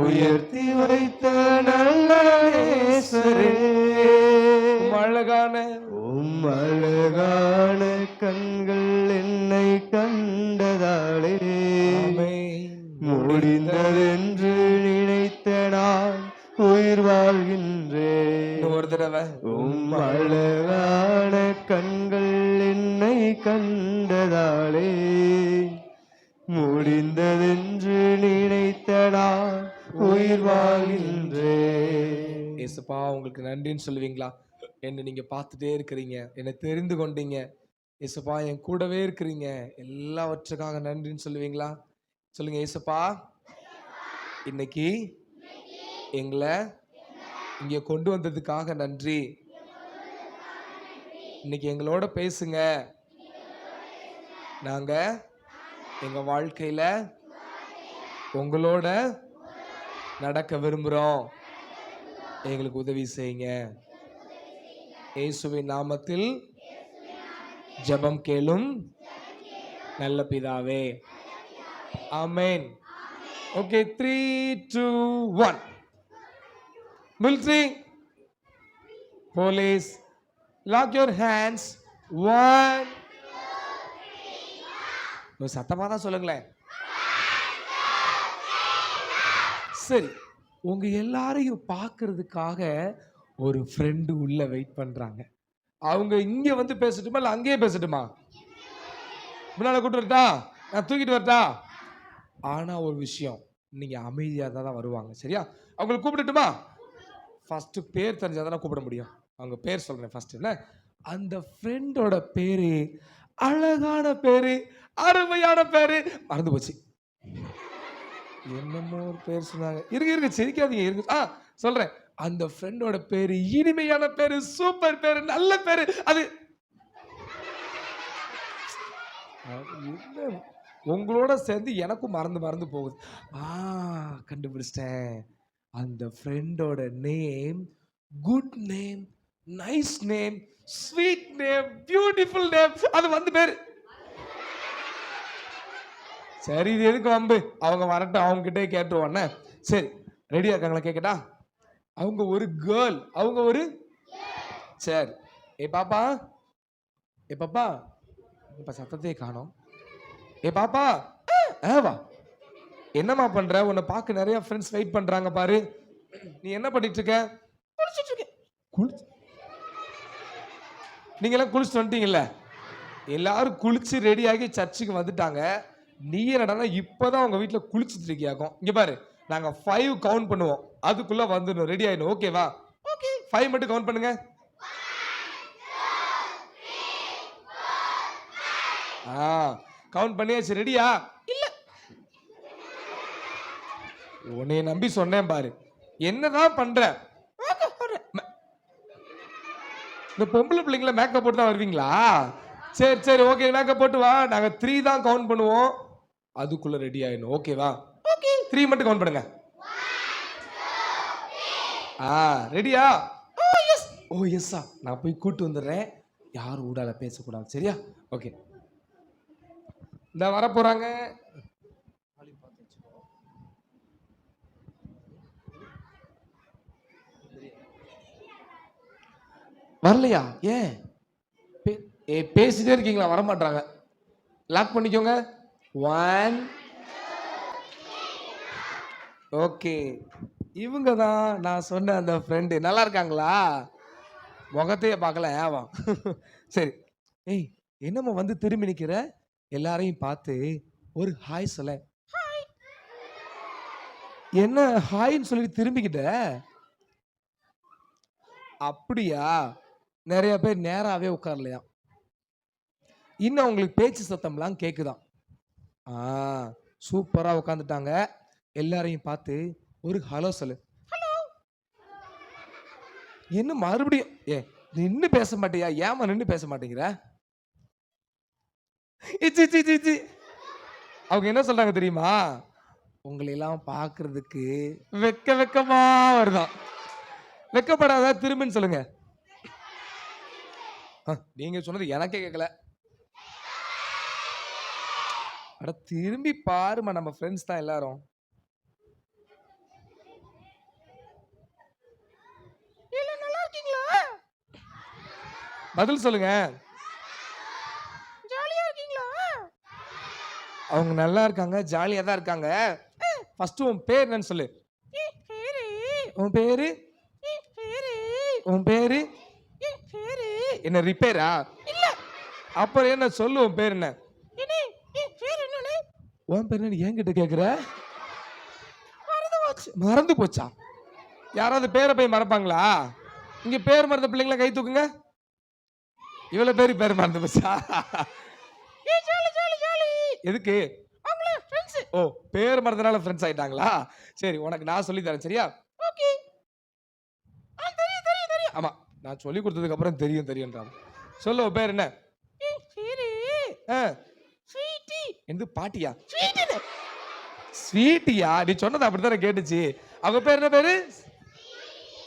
Speaker 4: உயர்த்தி வைத்த நல்ல நேசரே.
Speaker 2: அழகான
Speaker 4: அழகான கண்கள் என்னை கண்டதாலே முடிந்ததென்று நினைத்த நான் உயிர் வாழ்கின்றேன்.
Speaker 2: ஒரு தடவை
Speaker 4: அழகான கண்கள் என்னை கண்டதாலே முடிந்ததென்று நினைத்த நான் உயிர் வாழ்கின்றேன்.
Speaker 2: ஏசப்பா உங்களுக்கு நன்றின்னு சொல்லுவீங்களா? என்னை நீங்க பார்த்துட்டே இருக்கிறீங்க, என்னை தெரிந்து கொண்டீங்க. ஏசப்பா என் கூடவே இருக்கிறீங்க, எல்லாவற்றுக்காக நன்றின்னு சொல்லுவீங்களா? சொல்லுங்க. ஏசப்பா இன்னைக்கு எங்களை இங்க கொண்டு வந்ததுக்காக நன்றி. இன்னைக்கு எங்களோட பேசுங்க. நாங்க எங்க வாழ்க்கையில உங்களோட நடக்க விரும்புறோம். எங்களுக்கு உதவி செய்யுங்க. இயேசுவின் நாமத்தில் ஜெபம் கேளும் நல்ல பிதாவே. ஆமென். Okay, 3, 2, 1. Military, police, lock your hands. 1. சத்தமா தான் சொல்லுங்களேன். சரி, உங்க எல்லாரையும் பார்க்கிறதுக்காக ஒரு ஃப்ரெண்டு உள்ள வெயிட் பண்றாங்க. அவங்க இங்க வந்து பேசட்டுமா இல்ல அங்கேயே பேசட்டுமா? முன்னால கூட்டு வரட்டா? நான் தூக்கிட்டு வரட்டா? ஆனா ஒரு விஷயம், நீங்க அமைதியா தான் வருவாங்க. சரியா? அவங்களை கூப்பிடட்டுமா? ஃபர்ஸ்ட் பேர் தெரிஞ்சாதான் கூப்பிட முடியும். அவங்க பேர் சொல்றேன் ஃபர்ஸ்ட். என்ன அந்த ஃப்ரெண்டோட பேரு? அழகான பேரு, அருமையான பேரு, மறந்து போச்சு. என்னமோ ஒரு பேர் சொன்னாங்க. இருங்க சிரிக்காதீங்க. சொல்றேன். அந்த ஃப்ரெண்டோட பேரு இனிமையான பேரு, சூப்பர் பேரு, நல்ல பேரு. அது உங்களோட சேர்ந்து எனக்கும் மறந்து போகுது. கண்டுபிடிச்சிட்டேன். அந்த ஃப்ரெண்டோட name good name, nice name, sweet name, beautiful name. அது வந்து பேரு. சரி, இது எதுக்கு வம்பு? அவங்க வரட்டும், அவங்க கிட்டே கேட்டுருவானே. சரி, ரெடியா இருக்காங்களா? கேட்கட்டா? அவங்க ஒரு கேர்ள், அவங்க ஒரு சரி. ஏ பாப்பா இப்ப சத்தத்தையே காணோம். ஏ பாப்பா, வா. என்னம்மா பண்ற? உன்னை பார்க்க நிறைய ஃப்ரெண்ட்ஸ் வெயிட் பண்றாங்க பாரு. நீ என்ன பண்ணிட்டு இருக்க? குளிச்சிட்டு இருக்க. நீங்க எல்லாம் குளிச்சுட்டு வந்துட்டீங்கல்ல? எல்லாரும் குளிச்சு ரெடியாகி சர்ச்சுக்கு வந்துட்டாங்க. நீ என்னடா இப்பதான் உங்க வீட்டுல குளிச்சுட்டு இருக்கியாக்கும். இங்க பாரு, நாங்க 5 கவுண்ட் பண்ணுவோம், அதுக்குள்ள வந்துடணும், ரெடி ஆயிடும். ஓகேவா? ஓகே, 5 மட்டும் கவுண்ட் பண்ணுங்க. கவுண்ட் பண்ணியாச்சு. ரெடியா? இல்ல, உன்னை நம்பி சொன்னேன் பாரு. என்னதான் பண்ற? இந்த பொம்பளை பிள்ளைங்கள மேக்கப் போட்டு தான் வருவீங்களா? சரி ஓகே, மேக்கப் போட்டு வா. நாங்க 3 தான் கவுண்ட் பண்ணுவோம், அதுக்குள்ள ரெடி ஆயிடும். ஓகேவா? ஓகே, 3 மட்டும் கவுண்ட் பண்ணுங்க. ரெடியா? ஓ எஸ்ஸா. நான் போய் கூட்டு வந்துடுறேன், யாரும் ஊடால பேசக்கூடாது. சரியா? ஓகே, இந்த வர போறாங்க. வரலையா? ஏன் பேசிட்டே இருக்கீங்களா? வர மாட்டாங்க. லாக் பண்ணிக்கோங்க. 1. ஓகே, இவங்க தான் நான் சொன்ன அந்த ஃப்ரெண்டு. நல்லா இருக்காங்களா? முகத்தையே பார்க்கல. ஏவாம். சரி. ஏய், என்னம்மா வந்து திரும்பி நிக்கிற? எல்லாரையும் பார்த்து ஒரு ஹாய் சொல்ல. என்ன ஹாய்ன்னு சொல்லி திரும்பிக்கிட்ட? அப்படியா? நிறைய பேர் நேராவே உட்காரலையா? இன்னும் உங்களுக்கு பேச்சு சத்தம்லாம் கேக்குதான். சூப்பரா உட்காந்துட்டாங்க. எல்லாரையும் பார்த்து ஒரு ஹலோ சொல்லு. ஹலோ. என்ன மறுபடியும்? நின்னு பேச மாட்டியா? ஏமா நின்னு பேச மாட்டேங்கிற? அவங்க என்ன சொல்றாங்க தெரியுமா? உங்களை எல்லாம் பார்க்கிறதுக்கு வெக்கமா வருதான். வெக்கப்படாத, திரும்பின்னு சொல்லுங்க. நீங்க சொன்னது எனக்கே கேட்கல. அட திரும்பி பாருமா, நம்ம ஃப்ரெண்ட்ஸ் தான் எல்லாரும். இல்ல, நல்லா இருக்கீங்களா? பதில் சொல்லுங்க. ஜாலியா இருக்கீங்களா? அவங்க நல்லா இருக்காங்க, ஜாலியா தான் இருக்காங்க. ஃபர்ஸ்ட் உன் பேர் என்னன்னு சொல்லு. உன் பேரு? உன் பேரு? என்ன ரிப்பேரா? இல்ல. அப்புறம் என்ன சொல்லு, உன் பேர் என்ன? உன் பேர் என்ன என்கிட்ட கேக்குற? மறந்து போச்சா? யாராவது பேரை போய் மறப்பாங்களா? இங்க பேர் மறந்த பிள்ளைங்கள கை தூக்குங்க. இவ்வளவு பேர் மறந்து போச்சா? எதுக்கு? ஓ, பேர் மறந்தனால ஃப்ரெண்ட்ஸ் ஆயிட்டாங்களா? சரி, உனக்கு நான் சொல்லி தரேன், சரியா? ஓகே. தெரியும். ஆமா, நான் சொல்லி கொடுத்ததுக்கு அப்புறம் தெரியும்ன்றான். சொல்லு, உன் பேர் என்ன? ஸ்வீட்டி. எந்த பாட்டியா? ஸ்வீட்டியா? நீ சொன்னது அப்படித்தானே கேட்டுச்சு. அவங்க பேர் என்ன பேரு?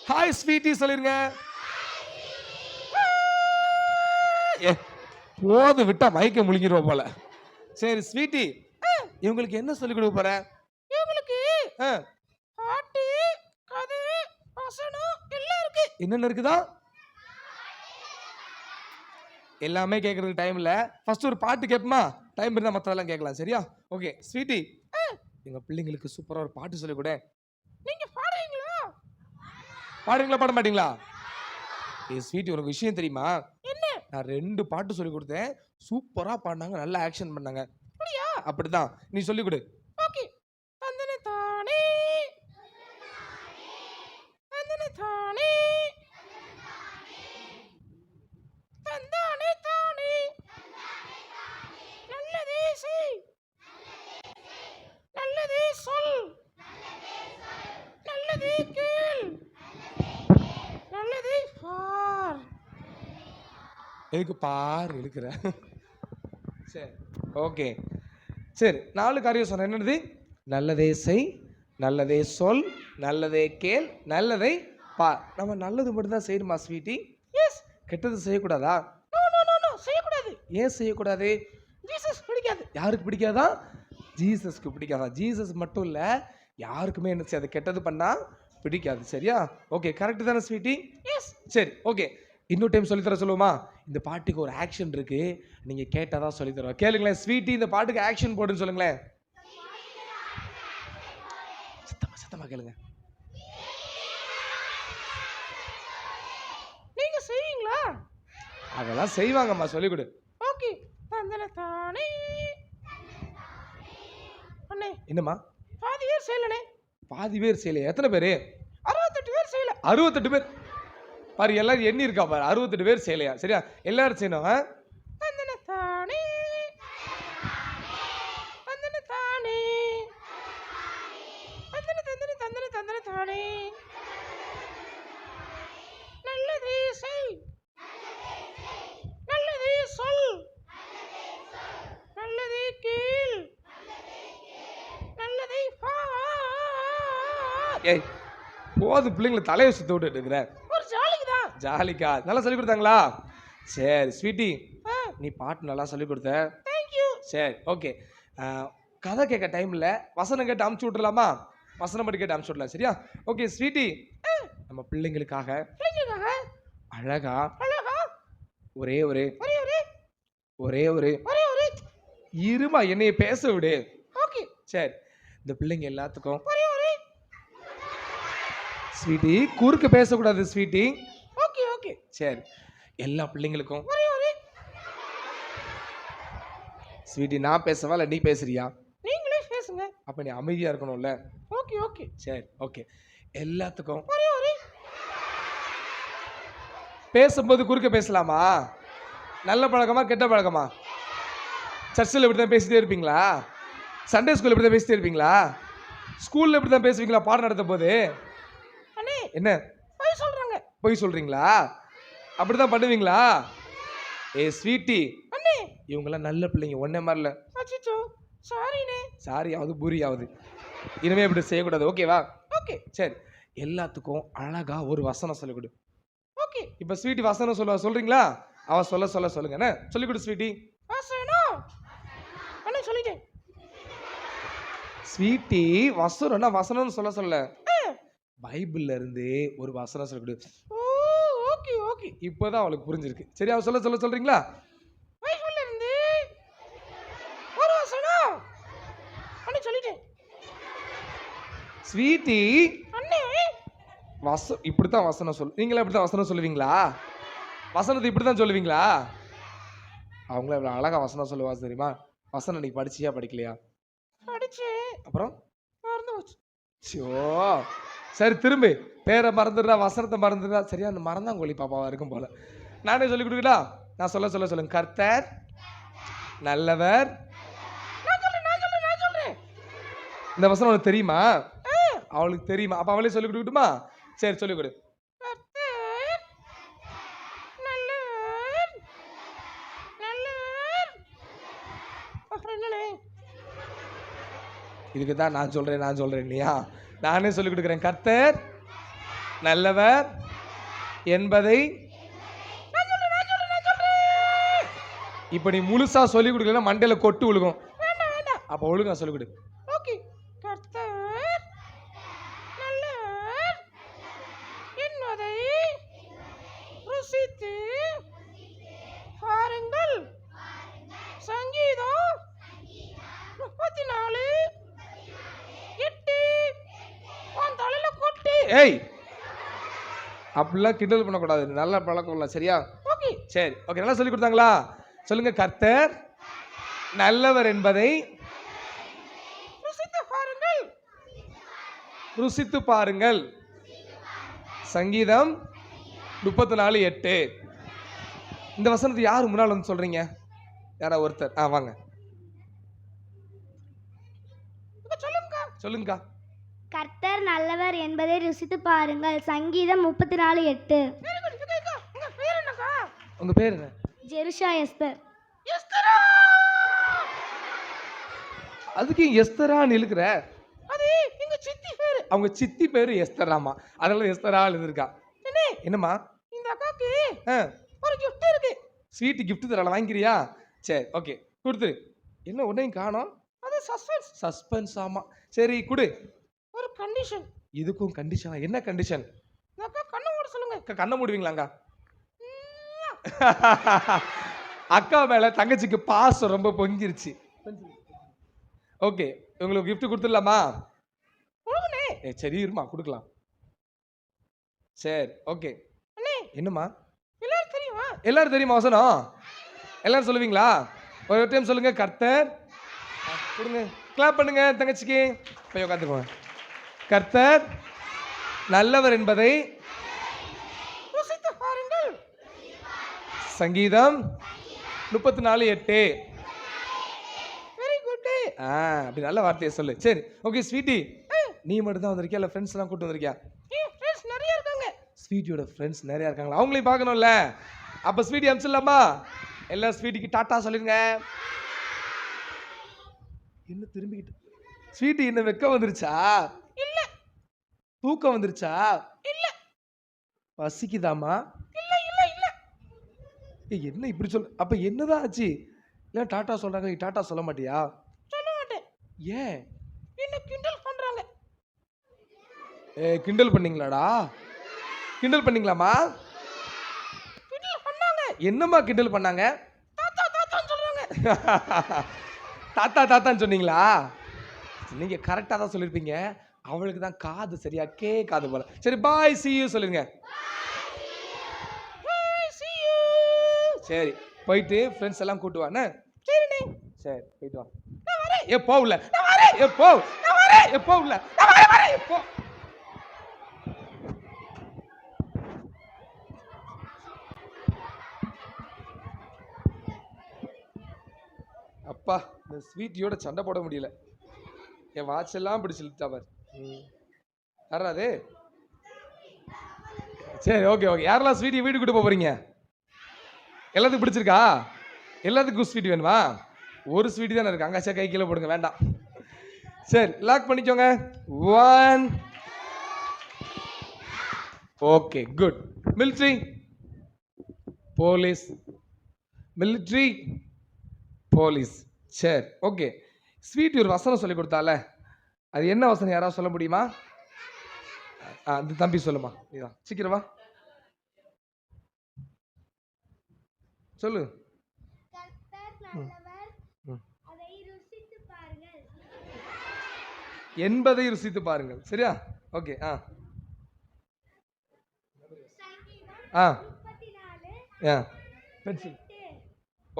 Speaker 2: ஹாய் ஸ்வீட்டி சொல்லிருங்க. போது விட்டா மைக்க முழுங்கிடுவோம் போல. சரி ஸ்வீட்டி, இவங்களுக்கு என்ன சொல்லி கொடுக்க போற? இவங்களுக்கு பாட்டு, கதை, வசனம் எல்லாம் இருக்கு. என்னென்ன இருக்குதா? எல்லாமே கேட்கறதுக்கு டைம் இல்ல. ஃபர்ஸ்ட் ஒரு பாட்டு கேட்போமா? டைம் இருந்தா மத்ததெல்லாம் கேட்கலாம், சரியா? ஓகே ஸ்வீட்டி, எங்க பிள்ளைங்களுக்கு சூப்பரா ஒரு பாட்டு சொல்லி கொடு. நீங்க பாடுவீங்களா? பாடுவீங்களா பாட மாட்டீங்களா? ஸ்வீட்டி, உனக்கு விஷயம் தெரியுமா? என்ன? நான் 2 பாட்டு சொல்லி கொடுத்தேன், சூப்பரா பாடினாங்க, நல்ல ஆக்ஷன் பண்ணாங்க. அப்படியா? அப்படிதான், நீ சொல்லி கொடு. ஓகே. தந்தன தானே தந்தன தானே தந்தானே தானே நல்லதே செய் நல்லதே சொல் நல்லதே கேள் நல்லதே பார். எதுக்கு பார் இழுக்கிற? சரி, ஓகே. சரி, 4 காரியம் சொன்னேன். என்னது? நல்லதே செய், நல்லதே சொல், நல்லதே கேள், நல்லதை பார். நம்ம நல்லது மட்டும் தான் செய்யணுமா ஸ்வீட்டி? எஸ். கெட்டது செய்யக்கூடாதா? நோ, செய்யக்கூடாது. ஏன் செய்யக்கூடாது? ஜீசஸ் பிடிக்காது. யாருக்கு பிடிக்காதா? ஜீசஸ்க்கு பிடிக்காதா? ஜீசஸ் மட்டும் இல்ல, யாருக்குமே என்ன செய்யாது, கெட்டது பண்ணா பிடிக்காது, சரியா? ஓகே, கரெக்ட் தானே ஸ்வீட்டி? எஸ். சரி, ஓகே. இன்னொரு டைம் சொல்லித்தர சொல்லுவோமா? இந்த பாட்டுக்கு ஒரு ஆக்ஷன் இருக்கு, நீங்க கேட்டாதான் சொல்லித்தரோம். கேளுங்களேன் ஸ்வீட்டி, இந்த பாட்டுக்கு ஆக்ஷன் போடுன்னு சொல்லுங்களேன். சத்தமா கேளுங்க. நீங்க செய்வீங்களா? அதெல்லாம் செய்வாங்கம்மா, சொல்லி கொடு. ஓகே. தந்தன தானே அண்ணே. என்னம்மா? பாதி பேர் செய்யலனே. பாதி பேர் செய்யல. எத்தனை பேர்? 68 பேர் செய்யல. 68 பேர் பாரு, எல்லாரும் எண்ணி இருக்கா பாரு. 68 பேர் செய்யலையா? சரியா? எல்லாரும் செய்யணும். தந்தன தானே தந்தன தானே தந்தன தந்தன தந்தன தந்தன தானே நல்லதே செய் நல்லதே சொல் நல்லதே கேள் நல்லதே பார். ஏய், போது பிள்ளைங்களை தலையை சுத்த விட்டு இருக்கிற. ஒரு ஜாலிக்குதான். ஜாலிக்கா? நல்லா சொல்லி கொடுத்தாங்களா? சரி ஸ்வீட்டி, நீ பாட்டு நல்லா சொல்லி கொடுத்த. தேங்க்யூ. சரி, ஓகே. கதை கேட்க டைம் இல்லை, வசனம் கேட்டு அமுச்சு விட்டுலாமா? வசனம் மட்டும் கேட்டு அமுச்சு விடலாம், சரியா? ஓகே ஸ்வீட்டி, நம்ம பிள்ளைங்களுக்காக அழகா ஒரே ஒரு இருமா என்னைய பேச விடு. ஓகே சரி, இந்த பிள்ளைங்க எல்லாத்துக்கும் ஸ்வீட்டி, குறுக்க பேசக்கூடாது ஸ்வீட்டி. ஓகே ஓகே சரி, எல்லா பிள்ளைங்களுக்கும் ஸ்வீட்டி, நான் பேசவா இல்லை நீ பேசுறியா? நீங்களே பேசுங்க. அப்ப நீ அமைதியா இருக்கணும்ல. ஓகே ஓகே சரி, ஓகே. எல்லாத்துக்கும் பேசும்போது குறுக்க பேசலாமா? நல்ல பழக்கமா கெட்ட பழக்கமா? சர்ச்சில் இப்படி தான் பேசிட்டே இருப்பீங்களா? சண்டே ஸ்கூல் இப்படி தான் பேசிட்டே இருப்பீங்களா? ஸ்கூல்ல இப்படி தான் பேசுவீங்களா பாடம் நடத்தும் போது? என்ன பொய் சொல்றீங்களா? அப்படிதான் பண்ணுவீங்களா? ஏ ஸ்வீட்டி, இவங்கெல்லாம் நல்ல பிள்ளைங்க, ஒன்னே மாதிரில. சாரியாவது பூரியாவது, இனிமே இப்படி செய்யக்கூடாது, ஓகேவா? ஓகே சரி, எல்லாத்துக்கும் அழகா ஒரு வசனம் சொல்லிக் கொடு. ஓகே, இப்ப ஸ்வீட்டி வசனம் சொல்றீங்களா? அவ சொல்லுங்க. என்ன சொல்லிக் கொடு ஸ்வீட்டி. வசனம் சொல்லிட்டேன். ஸ்வீட்டி வசனம்னா வசனம்னு சொல்ல பைபிள்ல இருந்து ஒரு வசனம் சொல்லி கொடு. ஓ ஓகே ஓகே, இப்போதான் அவளுக்கு புரிஞ்சிருக்கு. சரி, அவ சொல்றீங்களா? பைபிள்ல இருந்து ஒரு வசனம் அண்ணே சொல்லிட்டேன். ஸ்வீட்டி அண்ணே இப்படித்தான் வசனம் நீங்களே இப்படித்தான் வசனம் சொல்லுவீங்களா? வசனத்தை இப்படித்தான் சொல்லுவீங்களா? அவங்கள இவ்வளவு அழகா வசனம் சொல்லுவா தெரியுமா? வசனம் நீ படிச்சியா படிக்கலையா? படிச்சேன். அப்புறம் மறந்து போச்சு. சரி, திரும்பி பேரை மறந்துடுறா, வசனத்தை மறந்துடுறா. சரியா, அந்த மறந்தாங்கோலி பாப்பாவா இருக்கும் போல. நானே சொல்லி கொடுக்கட்டா? நான் சொல்லுங்க. கர்த்தர் நல்லவர். நான் சொல்றேன். இந்த வசனம் உனக்கு தெரியுமா? அவளுக்கு தெரியுமா? அப்ப அவளே சொல்லி கொடுக்கட்டுமா? சரி, சொல்லி கொடு. கர்த்தர் நல்லவர். அப்புறம் என்னனே? இதுக்கு தான் நான் சொல்றேன் இல்லையா? நானே சொல்லிக் கொடுக்கிறேன். கர்த்தர் நல்லவர் என்பதை இப்ப நீ முழுசா சொல்லிக் கொடுக்கல, மண்டையில கொட்டு விழுகும். அப்ப ஒழுங்கா சொல்லிக் கொடு. ஓகே. கர்த்தர் நல்லவர் என்பதை ருசித்து பாருங்கள். சங்கீதம் 34:8. உன் தலையில கொட்டு. ஏய், அப்படிலாம் கிண்டல் பண்ணக்கூடாது. நல்ல பழக்கம் இல்லை. சரியா? ஓகே. சரி, ஓகே. நல்லா சொல்லி கொடுத்தாங்களா? சொல்லுங்க. கர்த்தர் நல்லவர் என்பதை ருசித்து பாருங்கள். சங்கீதம் 34:8. இந்த வசனத்தை யாரு முன்னால் வந்து சொல்றீங்க? யாரா ஒருத்தர்? வாங்க சொல்லுங்கக்கா.
Speaker 6: கர்த்தர் நல்லவர் என்பதை ருசித்து பாருங்கள். சங்கீதம் 34:8.
Speaker 2: உங்க பேர் என்ன?
Speaker 6: Jerusha Esther.
Speaker 2: அதுக்கு எஸ்தரான்னு இழுக்கிற? அது எங்க சித்தி பேரு. அவங்க சித்தி பேரு எஸ்தராமா, அதனால எஸ்தரா எழுதிருக்கா. என்னம்மா? இந்த அக்காக்கு ஒரு gift இருக்கு. ஸ்வீட் gift தரல, வாங்கிக்கிறியா? சரி, ஓகே, கொடுத்துரு. என்ன உன்னையும் காணோம்? அது சஸ்பென்ஸ். ஆமா, சரி குடு. ஒரு கண்டிஷன். இதுக்கும் கண்டிஷனா? என்ன கண்டிஷன்? அக்கா கண்ணை மூட சொல்லுங்க. அக்கா கண்ணை மூடுவீங்களாங்க? அக்கா மேல தங்கச்சிக்கு பாசம் ரொம்ப பொங்கிருச்சு. ஓகே, உங்களுக்கு gift கொடுத்துடலாமா? சரி, இருமா, கொடுக்கலாம். சரி, ஓகே. என்னம்மா? எல்லாரும் தெரியுமா வசனம்? எல்லாரும் சொல்லுவீங்களா? ஒரு டைம் சொல்லுங்க. கர்த்தர் கொடுங்க, கிளாப் பண்ணுங்க தங்கச்சிக்கு. போய் உட்காந்துக்கோங்க. கர்த்தர் நல்லவர் என்பதை ருசித்து பாருங்கள். சங்கீதம் 34:8. Very good. அப்படி நல்ல வார்த்தையை சொல்லு. சரி, ஓகே. ஸ்வீட்டி, நீ மட்டும் தான் வந்திருக்கியா இல்ல ஃப்ரெண்ட்ஸ் எல்லாம் கூட்டு வந்திருக்கியா? ஃப்ரெண்ட்ஸ் நிறைய இருக்காங்க. ஸ்வீட்டியோட ஃப்ரெண்ட்ஸ் நிறைய இருக்காங்களா? அவங்களையும் பார்க்கணும்ல. அப்ப ஸ்வீட்டி அனுப்பிச்சிடலாமா? எல்லா ஸ்வீட்டிக்கு டாட்டா சொல்லிருங்க. என்ன திரும்பிக்கிட்டு? ஸ்வீட்டி என்ன வெக்கம் வந்துருச்சா? இல்ல. தூக்கம் வந்துருச்சா? இல்ல. பசிக்குதாமா? இல்ல இல்ல இல்ல. என்ன இப்படி சொல்ற? அப்ப என்னதான் ஆச்சு? இல்ல டாட்டா சொல்றாங்க, நீ டாட்டா சொல்ல மாட்டியா? சொல்ல மாட்டேன். ஏன்? என்ன கிண்டல் பண்றாங்க. கிண்டல் பண்ணீங்களாடா? கிண்டல் பண்ணீங்களாமா? கிண்டல் பண்ணாங்க. என்னம்மா கிண்டல் பண்ணாங்க? தாத்தா தாத்தான்னு சொல்றாங்க. தாத்தா தாத்தான்னு சொன்னீங்களா? நீங்க கரெக்டா தான் சொல்லிருப்பீங்க. அவளுக்கு தான் காது சரியா கேட்காது போல. சரி, பாய், see you சொல்லுங்க. பாய், see you. சரி, போயிட்டு ஃப்ரெண்ட்ஸ் எல்லாம் கூட்டு வானே. சரிண்ணே. சரி, போயிட்டு வா. நான் வரேன். எப்போ உள்ள? நான் வரேன். எப்போ? நான் வரேன். எப்போ உள்ள? நான் வரேன். எப்போ? அப்பா, இந்த ஸ்வீட்டியோட சண்டை போட முடியல. என் வாட்ச் எல்லாம் பிடிச்சி இழுத்தா பாரு. யாராது? சரி, ஓகே ஓகே. யாரெல்லாம் ஸ்வீட்டி வீட்டுக்கு கூட்டு போறீங்க? எல்லாத்துக்கும் பிடிச்சிருக்கா? எல்லாத்துக்கும் ஸ்வீட் வேணுமா? ஒரு ஸ்வீட் தானே இருக்கு. அங்காச்சா கை கீழே போடுங்க, வேண்டாம். சரி, லாக் பண்ணிக்கோங்க. 1. Okay, good. Military, police, military, police. சரி, ஓகே. ஸ்வீட் ஒரு வசனம் சொல்லி கொடுத்தால, அது என்ன வசனம் யாராவது சொல்ல முடியுமா? அந்த தம்பி சொல்லுமா, நீதான் சீக்கிரமா சொல்லு. என்பதை ருசித்து பாருங்கள். சரியா? ஓகே.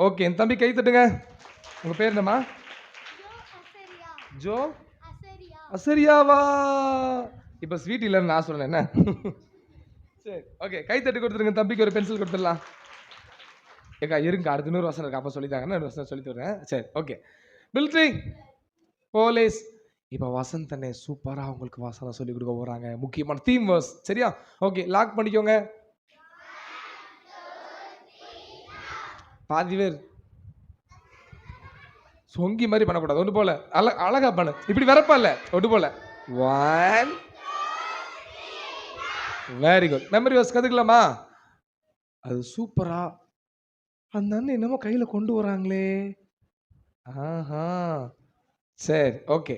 Speaker 2: ஓகே, என் தம்பி கை தட்டுங்க. உங்க பேர் என்னம்மா? ஜோ அசரியாவா? இப்ப ஸ்வீட் இல்லைன்னு நான் சொன்னேன் என்ன? சரி, ஓகே, கை தட்டு கொடுத்துருங்க. தம்பிக்கு ஒரு பென்சில் கொடுத்துடலாம். ஏக்கா இருங்க, அடுத்த 100 வசனம் இருக்கு, அப்போ சொல்லித்தாங்கன்னா 100 வசனம் சொல்லி தரேன். சரி, ஓகே. Military, police. இப்போ வசந்தனே சூப்பராக உங்களுக்கு வசனம் சொல்லி கொடுக்க போகிறாங்க. முக்கியமான தீம் வேர்ஸ். சரியா? ஓகே, லாக் பண்ணிக்கோங்க. பாதி பேர் சொங்கி மாதிரி பண்ணக்கூடாது. ஒன்று போல அழகா பண்ணு. இப்படி வரப்பா இல்லை, ஒன்று போல. 1 வெரி குட். மெமரி வேர்ஸ் கற்றுக்கலாமா? அது சூப்பரா அந்த அண்ணன் என்னமோ கையில் கொண்டு வராங்களே. ஆஹா, சரி, ஓகே.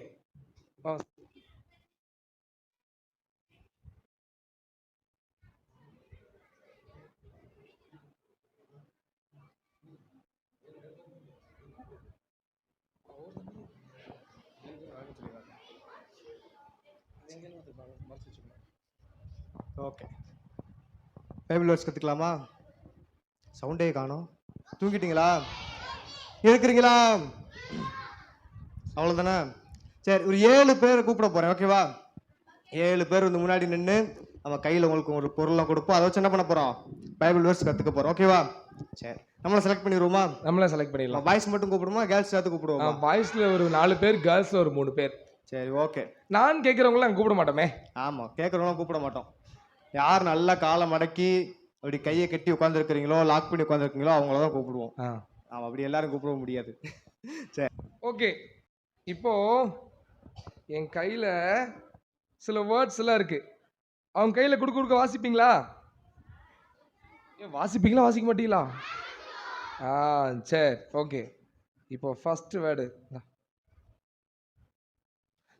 Speaker 4: ஓகே, பைபிள் வேர்ட்ஸ் கற்றுக்கலாமா? சவுண்டே காணோம். தூங்கிட்டீங்களா? இருக்கிறீங்களா? அவ்வளோதானே? சரி, ஒரு 7 பேர் கூப்பிட போகிறேன். ஓகேவா? 7 பேர் வந்து முன்னாடி நின்று நம்ம கையில் உங்களுக்கு ஒரு பொருள்லாம் கொடுப்போம். அதை வச்சு என்ன பண்ண போகிறோம்? பைபிள் வேர்ட்ஸ் கற்றுக்க போகிறோம். ஓகேவா? சரி, நம்மளை செலக்ட் பண்ணிடுவோமா?
Speaker 2: நம்மளே செலக்ட் பண்ணிடலாம்.
Speaker 4: பாய்ஸ் மட்டும் கூப்பிடுமா, கேர்ள்ஸ் சேர்த்து கூப்பிடுவோமா?
Speaker 2: பாய்ஸில் ஒரு 4 பேர், கேர்ள்ஸில் ஒரு 3 பேர்.
Speaker 4: சரி, ஓகே.
Speaker 2: நான் கேட்குறவங்களாம் கூப்பிட மாட்டோமே.
Speaker 4: ஆமாம், கேட்குறவங்களாம் கூப்பிட மாட்டோம். யார் நல்லா காலை மடக்கி அப்படி கையை கட்டி உட்காந்துருக்கிறீங்களோ, லாக் பண்ணி உட்காந்துருக்கீங்களோ அவங்கள தான் கூப்பிடுவோம். ஆமாம், அப்படி எல்லாரும் கூப்பிட முடியாது. சரி,
Speaker 2: ஓகே. இப்போ என் கையில் சில வேர்ட்ஸ் எல்லாம் இருக்கு. அவங்க கையில் கொடுக்க வாசிப்பீங்களா? வாசிப்பீங்களா, வாசிக்க மாட்டீங்களா? சரி, ஓகே. இப்போ ஃபர்ஸ்ட் வேர்டு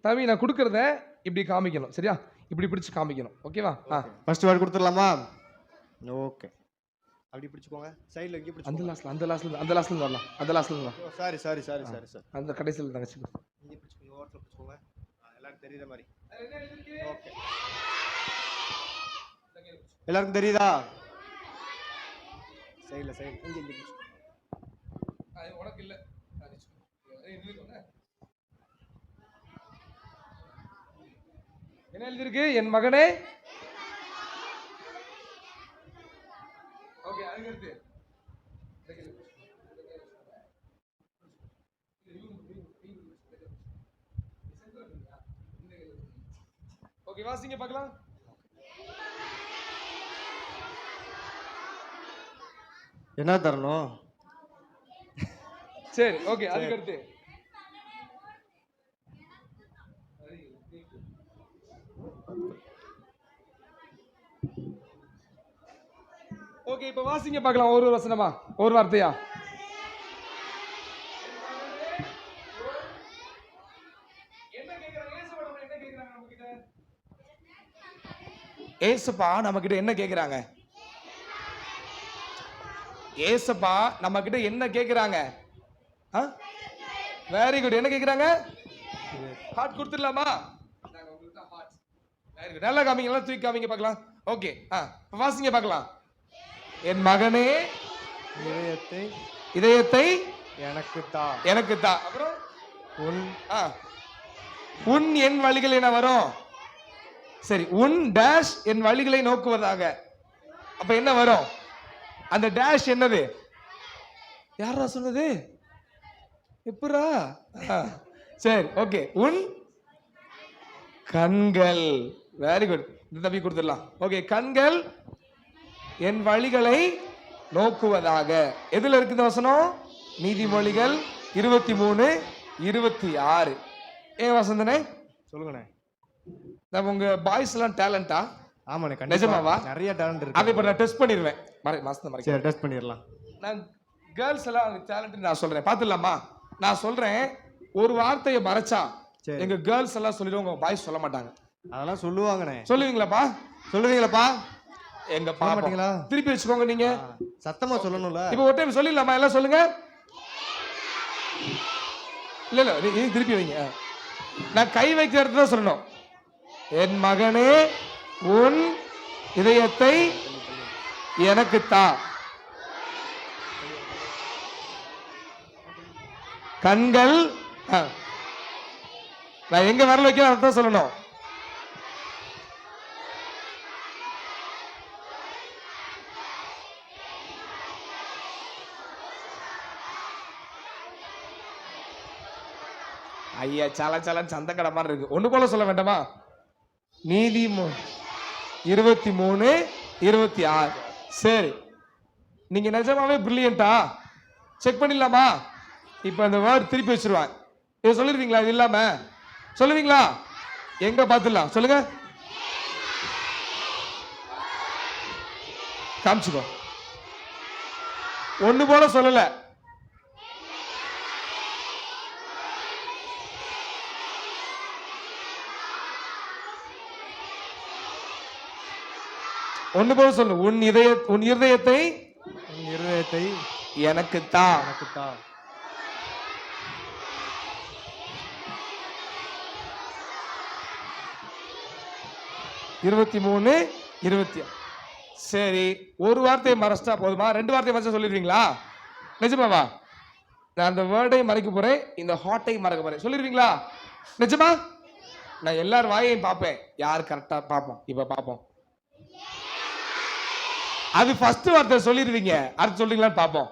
Speaker 2: தம்பி, நான் கொடுக்கறத இப்படி காமிக்கணும். சரியா? இப்படி பிடிச்சு காமிக்கணும். ஓகேவா?
Speaker 4: ஃபர்ஸ்ட் வேர்டு கொடுத்துடலாமா? ஓகே, அப்படி பிடிச்சுக்கோங்க. சைடில் எங்கே பிடிச்சி?
Speaker 2: அந்த லாஸ்ட்ல வரலாம். அந்த லாஸ்ட்ல வரலாம்.
Speaker 4: சாரி.
Speaker 2: அந்த கடைசியில் தங்கச்சி
Speaker 4: இங்கே பிடிச்சுக்கோங்க, ஓரத்தில் பிடிச்சுக்கோங்க. எல்லாரும் தெரியுற மாதிரி. ஓகே, எல்லாருக்கும் தெரியுதா? சைடில் இங்கே பிடிச்சு.
Speaker 2: உனக்கு இல்லை. என்ன எழுதிருக்கு? என் மகனே. ஓகே, அதுக்கு ஓகே, வாசிங்க பார்க்கலாம்.
Speaker 4: என்ன தரணும்?
Speaker 2: சரி, ஓகே, அதுக்கு அடுத்து ஓகே, இப்போ வாசிங்க பார்க்கலாம். ஒரு வசனமா, ஒரு வார்த்தையா? ஏசப்பா நம்ம கிட்ட என்ன கேக்குறாங்க? ஏசப்பா நம்ம கிட்ட என்ன கேக்குறாங்க? Very good. என்ன கேக்குறாங்க? ஹார்ட் கொடுத்துடலாமா? Very good. நல்லா காமிங்க, நல்லா தூக்கி காமிங்க பார்க்கலாம். ஓகே, வாசிங்க பார்க்கலாம். என் மகனே, இதயத்தை எனக்கு தா. அப்புறம் உன் என் வழிகள் என்ன வரும்? சரி, உன் டேஷ் என் வழிகளை நோக்குவதாக. அப்ப என்ன வரும்? அந்த டேஷ் என்னது? யாரா சொன்னது? எப்பரா? சரி, ஓகே. உன் கண்கள். Very good. இந்த தம்பி கொடுத்துடலாம். ஓகே, கண்கள் என் வழிகளை நோக்குவதாக. எதுல இருக்கு இந்த வசனம்? நீதிமொழிகள் 23:26. ஏன் வசந்தனே
Speaker 4: சொல்லுங்கண்ணே.
Speaker 2: உங்க பாய்ஸ் எல்லாம் டேலண்டா?
Speaker 4: ஆமாண்ணே,
Speaker 2: நிஜமாவா?
Speaker 4: நிறைய டேலண்ட் இருக்கு.
Speaker 2: அதை இப்போ நான் டெஸ்ட் பண்ணிடுவேன்.
Speaker 4: சரி, டெஸ்ட் பண்ணிடலாம்.
Speaker 2: நான் கேர்ள்ஸ் எல்லாம் டேலண்ட் நான் சொல்றேன், பார்த்துடலாமா? நான் சொல்றேன், ஒரு வார்த்தையை மறைச்சா
Speaker 4: சரி.
Speaker 2: எங்க கேர்ள்ஸ் எல்லாம் சொல்லிடுவாங்க, பாய்ஸ் சொல்ல மாட்டாங்க.
Speaker 4: அதெல்லாம் சொல்லுவாங்கண்ணே.
Speaker 2: சொல்லுவீங்களாப்பா?
Speaker 4: சொல்லுவீங்களாப்பா?
Speaker 2: எங்க
Speaker 4: சொல்ல
Speaker 2: பாப்போம்.
Speaker 4: மாட்டீங்களா?
Speaker 2: திருப்பி வச்சுக்கோங்க நீங்க.
Speaker 4: சத்தமா சொல்லணும்ல.
Speaker 2: இப்போ ஒரு டைம் சொல்லிடலாமா? எல்லாம் சொல்லுங்க. இல்ல இல்ல நீ திருப்பி வைங்க. நான் கை வைக்கிற இடத்துல தான் சொல்லணும். என் மகனே உன் இதயத்தை எனக்கு தா. கண்கள் நான் எங்க வரல வைக்கிறேன் அதான் சொல்லணும். ஐயா சலன் சந்த கடை மாதிரி இருக்கு. ஒண்ணு போல சொல்ல வேண்டாமா? நீதி 23 26. சரி, நீங்க நிஜமாவே பிரில்லியண்டா? செக் பண்ணிடலாமா? இப்ப அந்த வேர்ட் திருப்பி வச்சிருவாங்க. இதை சொல்லிருவீங்களா? இது இல்லாம சொல்லுவீங்களா? எங்க பாத்துடலாம் சொல்லுங்க. காமிச்சுக்கோ. ஒண்ணு போல சொல்லல. ஒண்ணு போல சொல்லு. உன் இருதயத்தை எனக்கு தா. 23 26. சரி, ஒரு வார்த்தையை மறைச்சிட்டா போதுமா? 2 வார்த்தையை மறைச்சா சொல்லிடுவீங்களா? நிஜமாவா? நான் அந்த வேர்டை மறைக்க போறேன், இந்த ஹாட்டை மறைக்க போறேன். சொல்லிடுவீங்களா? நிஜமா? நான் எல்லார் வாயையும் பார்ப்பேன், யார் கரெக்டா பார்ப்போம். இப்ப பார்ப்போம். அது ஃபர்ஸ்ட் வார்த்தை சொல்லிடுவீங்க, அடுத்து சொல்றீங்களான்னு பார்ப்போம்.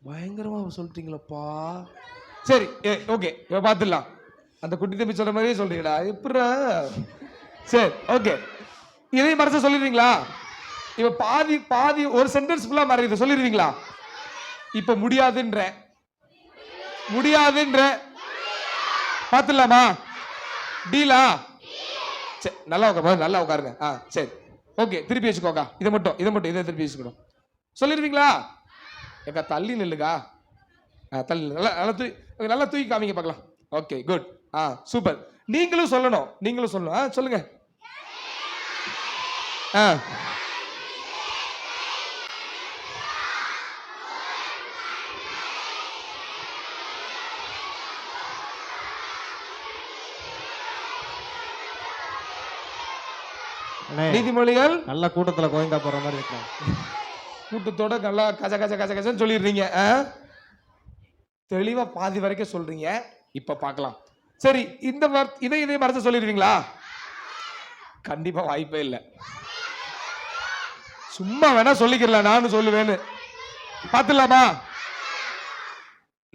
Speaker 2: பயங்கரமா சொல்லிட்டீங்களப்பா. சரி, ஓகே, இப்ப பார்த்துடலாம். அந்த குட்டி தம்பி சொல்ற மாதிரியே சொல்றீங்களா? எப்படா? சரி, ஓகே. இதையும் மறைச்ச சொல்லிடுவீங்களா? இப்ப பாதி ஒரு சென்டென்ஸ் ஃபுல்லா மறையுது, சொல்லிடுவீங்களா? இப்ப முடியாதுன்ற பார்த்துடலாமா? டீலா? சரி, நல்லா உட்காருங்க. சரி, ஓகே. திருப்பி வச்சுக்கோங்க. இதை மட்டும் திருப்பி வச்சுக்கணும். சொல்லிடுவீங்களா? ஏக்கா தள்ளி நில்லுக்கா. தள்ளி நல்லா தூக்கி காமிங்க பார்க்கலாம். Okay, good. சூப்பர். நீங்களும் சொல்லணும். சொல்லுங்க. நீதிமொழிகள்
Speaker 4: நல்ல கூட்டத்துல கோயந்தா போற மாதிரி இருக்கலாம்.
Speaker 2: கூட்டத்தோட நல்லா கஜன்னு சொல்லிடுறீங்க. தெளிவா பாதி வரைக்கும் சொல்றீங்க. இப்ப பார்க்கலாம். சரி, இந்த இதை மறைச்சு சொல்லிடுவீங்களா? கண்டிப்பா வாய்ப்பே இல்லை. சும்மா வேணா சொல்லிக்கிறேன், நானும் சொல்லுவேன்னு. பார்த்துலாமா?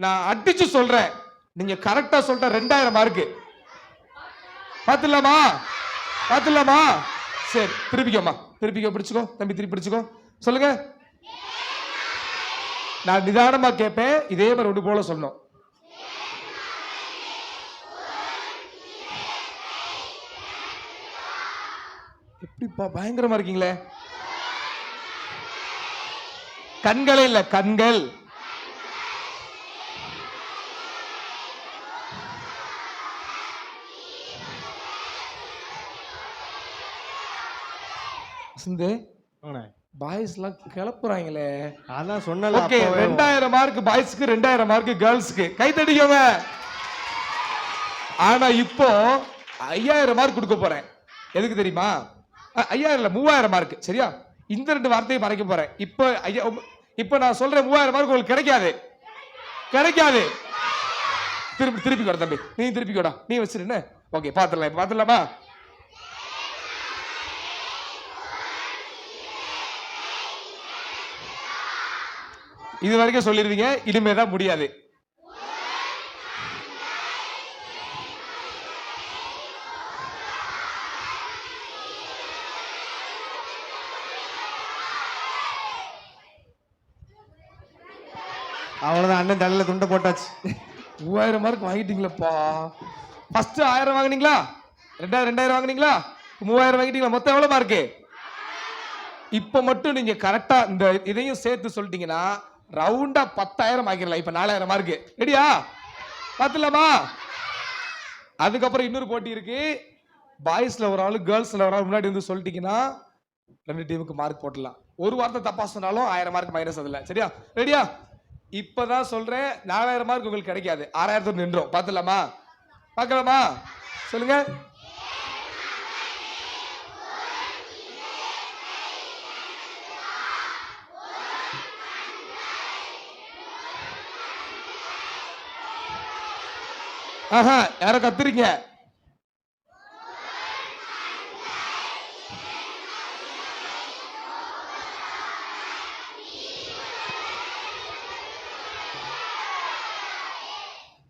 Speaker 2: நான் அடிச்சு சொல்றேன், நீங்க கரெக்டா சொல்ற 2000 மார்க்கு. பார்த்துலாமா? சரி, திருப்பிக்கோ, பிடிச்சுக்கோ தம்பி, திருப்பி பிடிச்சுக்கோ. சொல்லுங்க. நான் நிதானமா கேட்பேன், இதே மாதிரி ஒன்று போல சொல்லணும். எப்படிப்பா பயங்கரமா இருக்கீங்களே. கண்களே இல்ல, கண்கள். பாய்ஸ் எல்லாம் கிளப்புறாங்களே.
Speaker 4: அதான் சொன்னல.
Speaker 2: ஓகே, 2000 மார்க் பாய்ஸ்க்கு, 2000 மார்க் கேர்ள்ஸ்க்கு. கை தட்டிக்கோங்க. ஆனா இப்போ 5000 மார்க் கொடுக்க போறேன். எதுக்கு தெரியுமா? 5000 இல்ல, 3000 மார்க். சரியா? இந்த 2 வார்த்தையை மறைக்க போறேன். இப்போ நான் சொல்றேன், 3000 மார்க் உங்களுக்கு கிடைக்காது. திருப்பி தம்பி, நீ திருப்பிக்கோடா. நீ வச்சிருந்த. ஓகே, பாத்துடலாமா? இது வரைக்கும் சொல்லிருவீங்க, இனிமேதான் முடியாது.
Speaker 4: அவ்வளவுதான், அண்ணன் தலையில துண்டை போட்டாச்சு.
Speaker 2: 3000 மார்க் வாங்கிட்டீங்களப்பா. ஃபர்ஸ்ட் 1000 வாங்குனீங்களா, 2000 வாங்குனீங்களா, 3000 வாங்கிட்டீங்களா, மொத்தம் எவ்வளவு மார்க்கு? இப்ப மட்டும் நீங்க கரெக்டா இந்த இதையும் சேர்த்து சொல்லிட்டீங்கன்னா ரவுண்டா 10,000 ஆக்கிடலாம். இப்ப 4000 மார்க்கு ரெடியா? பாத்துலாமா? அதுக்கப்புறம் இன்னொரு போட்டி இருக்கு. பாய்ஸ்ல ஒரு ஆளு, கேர்ள்ஸ்ல ஒரு ஆள் முன்னாடி வந்து சொல்லிட்டீங்கன்னா 2 டீமுக்கு மார்க் போட்டுடலாம். ஒரு வார்த்தை தப்பா சொன்னாலும் 1000 மார்க் மைனஸ் அதுல. சரியா? ரெடியா? இப்பதான் சொல்றேன், 4000 மார்க் உங்களுக்கு கிடைக்காது, 6000 நின்றோம். பாத்துலாமா? பார்க்கலாமா? சொல்லுங்க. ஆஹா, யாரோ கத்துறீங்க.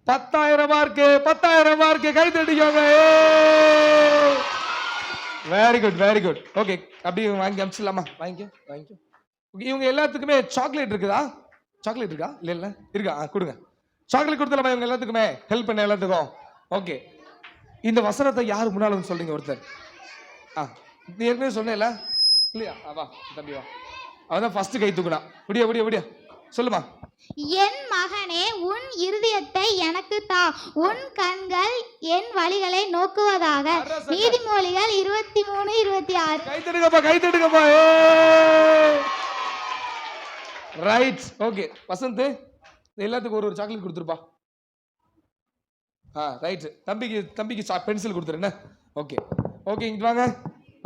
Speaker 2: பத்தாயிரம் மார்க்கு கை தட்டிக்கோங்க. Very good, very good. Okay, அப்படியே வாங்கி அமிச்சிடலாமா? வாங்கிக்கோ. இவங்க எல்லாத்துக்குமே சாக்லேட் இருக்குதா? சாக்லேட் இருக்கா? இல்ல இருக்கா? கொடுங்க. சாக்லேட் கொடுத்தலாமா இவங்க எல்லாத்துக்குமே? ஹெல்ப் பண்ண எல்லாத்துக்கும். ஓகே, இந்த வசனத்தை யாரு முன்னால வந்து சொல்றீங்க? ஒருத்தர். நீ ஏற்கனவே சொன்னேல இல்லையா? வா தம்பி வா. அவதான் ஃபர்ஸ்ட் கை தூக்குனா. விடியா சொல்லுமா.
Speaker 7: என் மகனே, உன் இருதயத்தை எனக்கு தா, உன் கண்கள் என் வழிகளை நோக்குவதாக. நீதிமொழிகள் 23:26.
Speaker 2: கை தட்டுங்கப்பா. ரைட். ஓகே, வசந்த் எல்லாத்துக்கும் ஒரு சாக்லேட் கொடுத்துருப்பா. ரைட். தம்பிக்கு பென்சில் கொடுத்துரு. என்ன? ஓகே இங்க வாங்க.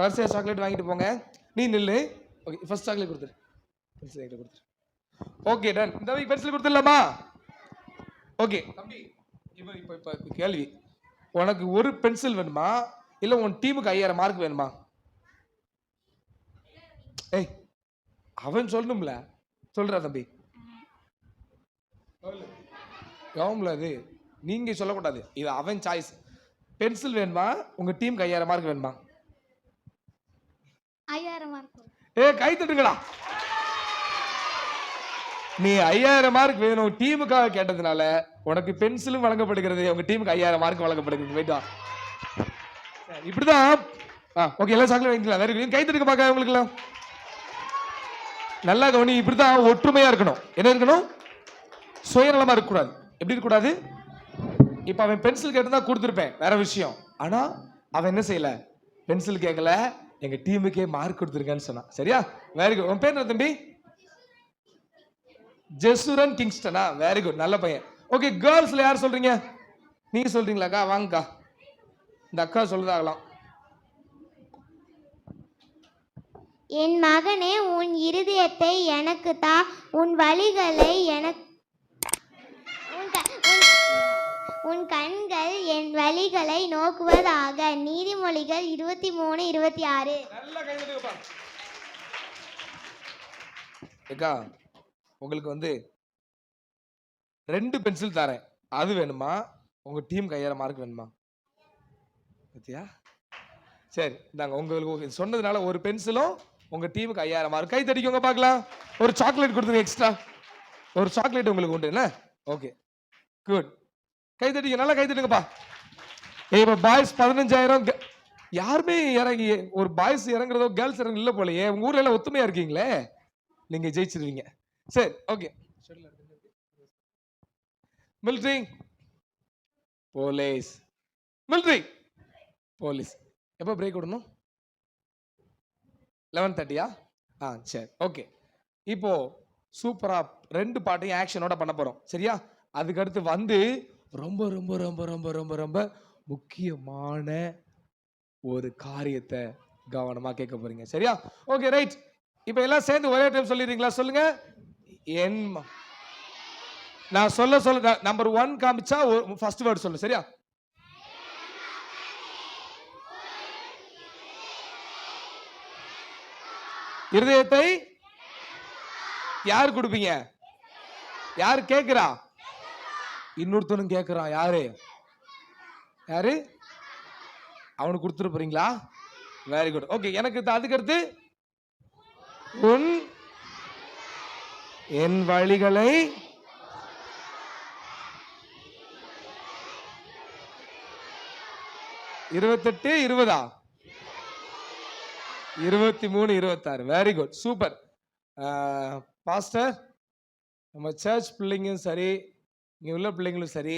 Speaker 2: வரிசையா சாக்லேட் வாங்கிட்டு போங்க. நீ நில்லு. ஓகே, ஃபர்ஸ்ட் சாக்லேட் கொடுத்துரு. பென்சில் என்கிட்ட கொடுத்துரு. Okay, done. இந்த பென்சில் கொடுத்துடலாமா? ஓகே தம்பி, இப்போ கேள்வி, உனக்கு ஒரு பென்சில் வேணுமா இல்ல உன் டீமுக்கு 5000 மார்க் வேணுமா? ஏய், அவன் சொல்லணும்ல. சொல்றா தம்பி. கவனில அது நீங்க சொல்லக்கூடாது, இது அவன் சாய்ஸ். பென்சில் வேணுமா உங்க டீமுக்கு 5000 மார்க் வேணுமா?
Speaker 7: 5000 மார்க்.
Speaker 2: கை தட்டுங்களா. நீ 5000 மார்க் வேணும் டீமுக்காக கேட்டதுனால உனக்கு பென்சிலும் வழங்கப்படுகிறது, உங்க டீமுக்கு 5000 மார்க் வழங்கப்படுகிறது. போயிட்டு வா. இப்படிதான். ஓகே, எல்லாம் சாக்லேட் வாங்கிக்கலாம். Very good. கை தட்டுக்க பாக்க உங்களுக்கு எல்லாம். நல்லா கவனி. இப்படிதான் ஒற்றுமையா இருக்கணும். என்ன இருக்கணும்? சுயநலமா இருக்கக்கூடாது. எப்படி இருக்கக்கூடாது? இப்ப அவன் பென்சில் கேட்டதா கொடுத்துருப்பேன், வேற விஷயம். ஆனா அவன் என்ன செய்யல, பென்சில் கேட்கல, எங்க டீமுக்கே மார்க் கொடுத்துருக்கேன்னு சொன்னான். சரியா? Very good. உன் பேர் என்ன தம்பி? ஜெசுரன் கிங்ஸ்டனா? வெரி குட், நல்ல பையன். ஓகே, கேர்ள்ஸ்ல யார் சொல்றீங்க? நீங்க சொல்றீங்களாக்கா? வாங்கக்கா. இந்த அக்கா சொல்றதாகலாம்.
Speaker 7: என் மகனே, உன் இருதயத்தை எனக்கு தா, உன் வழிகளை எனக்கு, உன் கண்கள் என் வழிகளை நோக்குவதாக. நீதிமொழிகள் 23:26.
Speaker 2: நல்ல கை தட்டுங்கப்பா. ஏக்கா, உங்களுக்கு 2 பென்சில் தரேன், அது வேணுமா உங்க டீம் 5000 மார்க் வேணுமா? பத்தியா? சரி, இந்தாங்க. உங்களுக்கு சொன்னதுனால ஒரு பென்சிலும் உங்க டீமுக்கு 5000 மார்க். கை தட்டிக்கோங்க பார்க்கலாம். ஒரு சாக்லேட் கொடுத்துருங்க எக்ஸ்ட்ரா. ஒரு சாக்லேட் உங்களுக்கு உண்டு என்ன? Okay, good. கை தட்டிங்க, நல்லா கை தட்டுங்கப்பா. இப்ப பாய்ஸ் 15000. யாருமே இறங்கி ஒரு பாய்ஸ் இறங்குறதோ கேர்ள்ஸ் இறங்க இல்ல போலயே. உங்க ஊர்ல எல்லாம் ஒத்துமையா இருக்கீங்களே, நீங்க ஜெயிச்சிருவீங்க. சரி, okay. Military, police, military, police. எப்போ பிரேக் விடணும்? 11:30யா? சரி, ஓகே. இப்போ சூப்பரா 2 பாட்டையும் ஆக்ஷனோட பண்ண போறோம். சரியா? அதுக்கு அடுத்து ரொம்ப ரொம்ப ரொம்ப ரொம்ப ரொம்ப ரொம்ப முக்கியமான ஒரு காரியத்தை கவனமா கேட்க போறீங்க. சரியா? Okay, right. இப்போ எல்லாம் சேர்ந்து ஒரே டைம் சொல்லிடுறீங்களா? சொல்லுங்க. நான் சொல்ல நம்பர் 1 காமிச்சா ஃபர்ஸ்ட் வேர்ட் சொல்லு. சரியா? இருதயத்தை யாரு கொடுப்பீங்க? யாரு கேக்குறா? இன்னொருத்தனும் கேக்குறான். யாரு? அவனுக்கு கொடுத்துட்டு போறீங்களா? Very good. ஓகே, எனக்கு அதுக்கு அடுத்து என் வழிகளை 28 20 23 26. Very good, super. பாஸ்டர், நம்ம சர்ச் பிள்ளைங்களும் சரி, இங்க உள்ள பிள்ளைங்களும் சரி,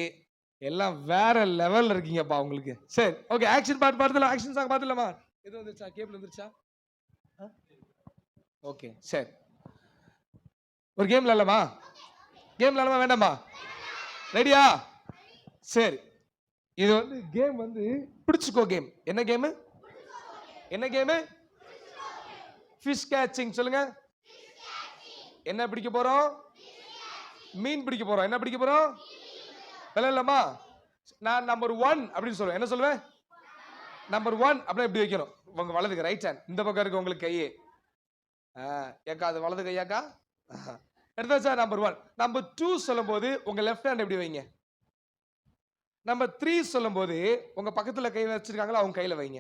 Speaker 2: எல்லாம் வேற லெவல்ல இருக்கீங்கப்பா உங்களுக்கு. சரி, ஓகே. ஆக்ஷன் பாட்டு பார்த்துலாம், ஆக்ஷன் சாங் பார்த்துலாமா? எது வந்துருச்சா? கேபிள் வந்துருச்சா? ஓகே, சரி. ஒரு கேம் விளையாடலாமா? கேம் விளையாடலாமா வேண்டாமா? ரெடியா? சரி. இது வந்து கேம் வந்து பிடிச்சுக்கோ கேம். என்ன கேம்? என்ன கேம்? Fish catching. சொல்லுங்க. என்ன பிடிக்க போறோம்? மீன் பிடிக்க போறோம். என்ன பிடிக்க போறோம்? விளையாடலாமா? நான் நம்பர் 1 அப்படின்னு சொல்லுவேன். என்ன சொல்லுவேன்? நம்பர் 1 அப்படியே எப்படி வைக்கணும்? உங்க வலதுக்கு ரைட் ஹேண்ட் இந்த பக்கம் இருக்கு உங்களுக்கு கையே. ஏக்கா அது வலது கையாக்கா. எடுத்தாச்சா? நம்பர் 1. நம்பர் 2 சொல்லும் போது உங்க லெஃப்ட் ஹேண்ட் எப்படி வைங்க. நம்பர் 3 சொல்லும் போது உங்க பக்கத்துல கை வச்சிருக்காங்களா அவங்க கையில வைங்க.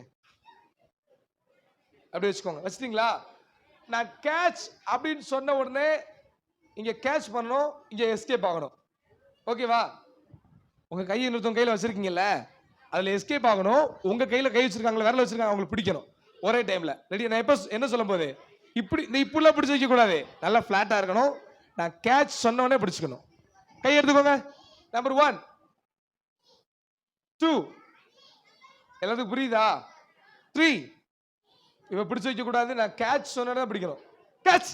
Speaker 2: அப்படி வச்சுக்கோங்க. வச்சிட்டீங்களா? நான் கேட்ச் அப்படின்னு சொன்ன உடனே இங்க கேட்ச் பண்ணணும், இங்க எஸ்கேப் ஆகணும். ஓகேவா? உங்க கையை இன்னொருத்தவங்க கையில வச்சிருக்கீங்கல்ல, அதுல எஸ்கேப் ஆகணும். உங்க கையில கை வச்சிருக்காங்களா, விரல வச்சிருக்காங்க, அவங்களுக்கு பிடிக்கணும் ஒரே டைம்ல. ரெடி? நான் எப்ப என்ன சொல்லும் போது இப்படி இப்படிலாம் பிடிச்சி வைக்க கூடாது, நல்லா பிளாட்டா இருக்கணும். நான் கேட்ச் சொன்ன உடனே பிடிச்சுக்கணும். கை எடுத்துக்கோங்க. நம்பர் 1 2 எல்லாத்துக்கும் புரியுதா? 3 இவ பிடிச்சு வைக்க கூடாது, நான் கேட்ச் சொன்ன உடனே பிடிக்கணும். கேட்ச்.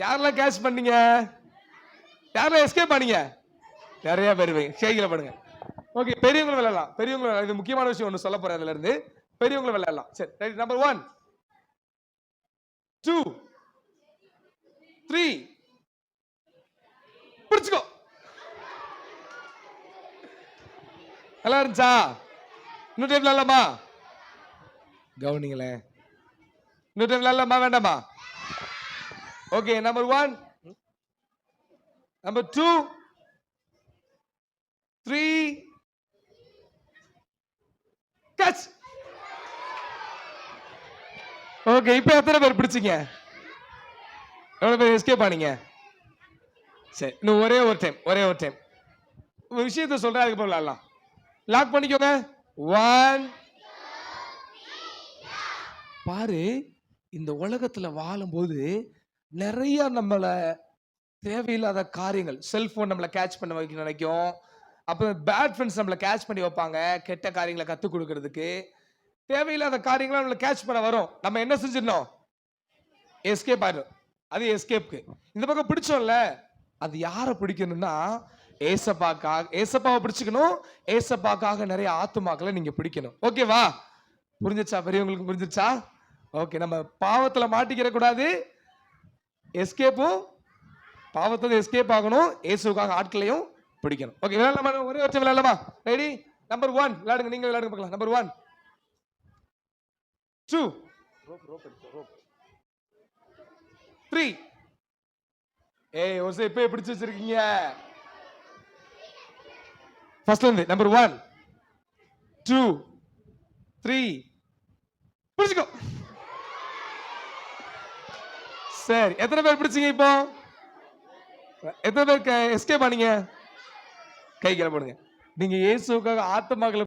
Speaker 2: யாரெல்லாம் கேட்ச் பண்ணீங்க? யாரெல்லாம் எஸ்கேப் பண்ணீங்க? நிறைய பேர் ஷேக்கில பண்ணுங்க. ஓகே, பெரியவங்க விளையாடலாம். பெரியவங்க, இது முக்கியமான விஷயம் ஒன்று சொல்ல போறேன். அதுல இருந்து பெரியவங்க விளையாடலாம். சரி, ரைட். நம்பர் 1 2 3 பிடிச்சுக்கோ. நல்லா இருந்துச்சா? இன்னொரு டைம் விளையாடலாமா? கவனிங்களேன். இன்னொரு டைம் விளையாடலாமா வேண்டாமா? Okay. Number 1 number 2 3 catch. Okay, இப்போ எத்தனை பேர் பிடிச்சீங்க? எவ்வளவு பேர் எஸ்கேப் ஆனீங்க? சரி, இன்னும் ஒரே ஒரு டைம் ஒரு விஷயத்தை சொல்றேன், அதுக்கப்புறம் விளையாடலாம். லாக் பண்ணிக்கோங்க. 1 பாரு, இந்த உலகத்துல வாழும்போது நிறைய நம்மள தேவையில்லாத காரியங்கள், செல்போன் நம்மளை கேட்ச் பண்ண வைக்க நினைக்கும். அப்புறம் பேட் ஃப்ரெண்ட்ஸ் நம்மளை கேட்ச் பண்ணி வைப்பாங்க, கெட்ட காரியங்களை கற்றுக் கொடுக்கறதுக்கு. தேவையில்லாத காரியங்களை நம்மளை கேட்ச் பண்ண வரும். நம்ம என்ன செஞ்சிடணும்? எஸ்கேப் ஆயிடும். அது எஸ்கேப்க்கு. இந்த பக்கம் பிடிச்சோம்ல, அது யாரை பிடிக்கணும்னா ஏசப்பாக்காக. ஏசப்பாவை பிடிச்சுக்கணும். ஏசப்பாக்காக நிறைய ஆத்துமாக்களை நீங்க பிடிக்கணும். ஓகேவா? புரிஞ்சிச்சா? பெரியவங்களுக்கு புரிஞ்சிச்சா? ஓகே. நம்ம பாவத்துல மாட்டிக்கிற கூடாது. எஸ்கேப்பும் பாவத்தோட எஸ்கேப் ஆகணும். இயேசுவுக்காக ஆட்களையும் பிடிக்கணும். ஓகே, விளையாடலாமா? ஒரே ஒரு விளையாடலாமா? ரெடி? நம்பர் 1 விளையாடுங்க. நீங்க விளையாடுங்க பார்க்கலாம். நம்பர் 1 2 3 ஒரு இப்ப பிடிச்சு வச்சிருக்கீங்க. ஃபர்ஸ்ட் வந்து நம்பர் 1 2 3 பிடிச்சுக்கோ. சரி, எத்தனை பேர் பிடிச்சீங்க? இப்போ எத்தனை பேர் எஸ்கேப் ஆனீங்க? கை கீழ போடுங்க. நீங்க இயேசுவுக்காக ஆத்துமாக்களை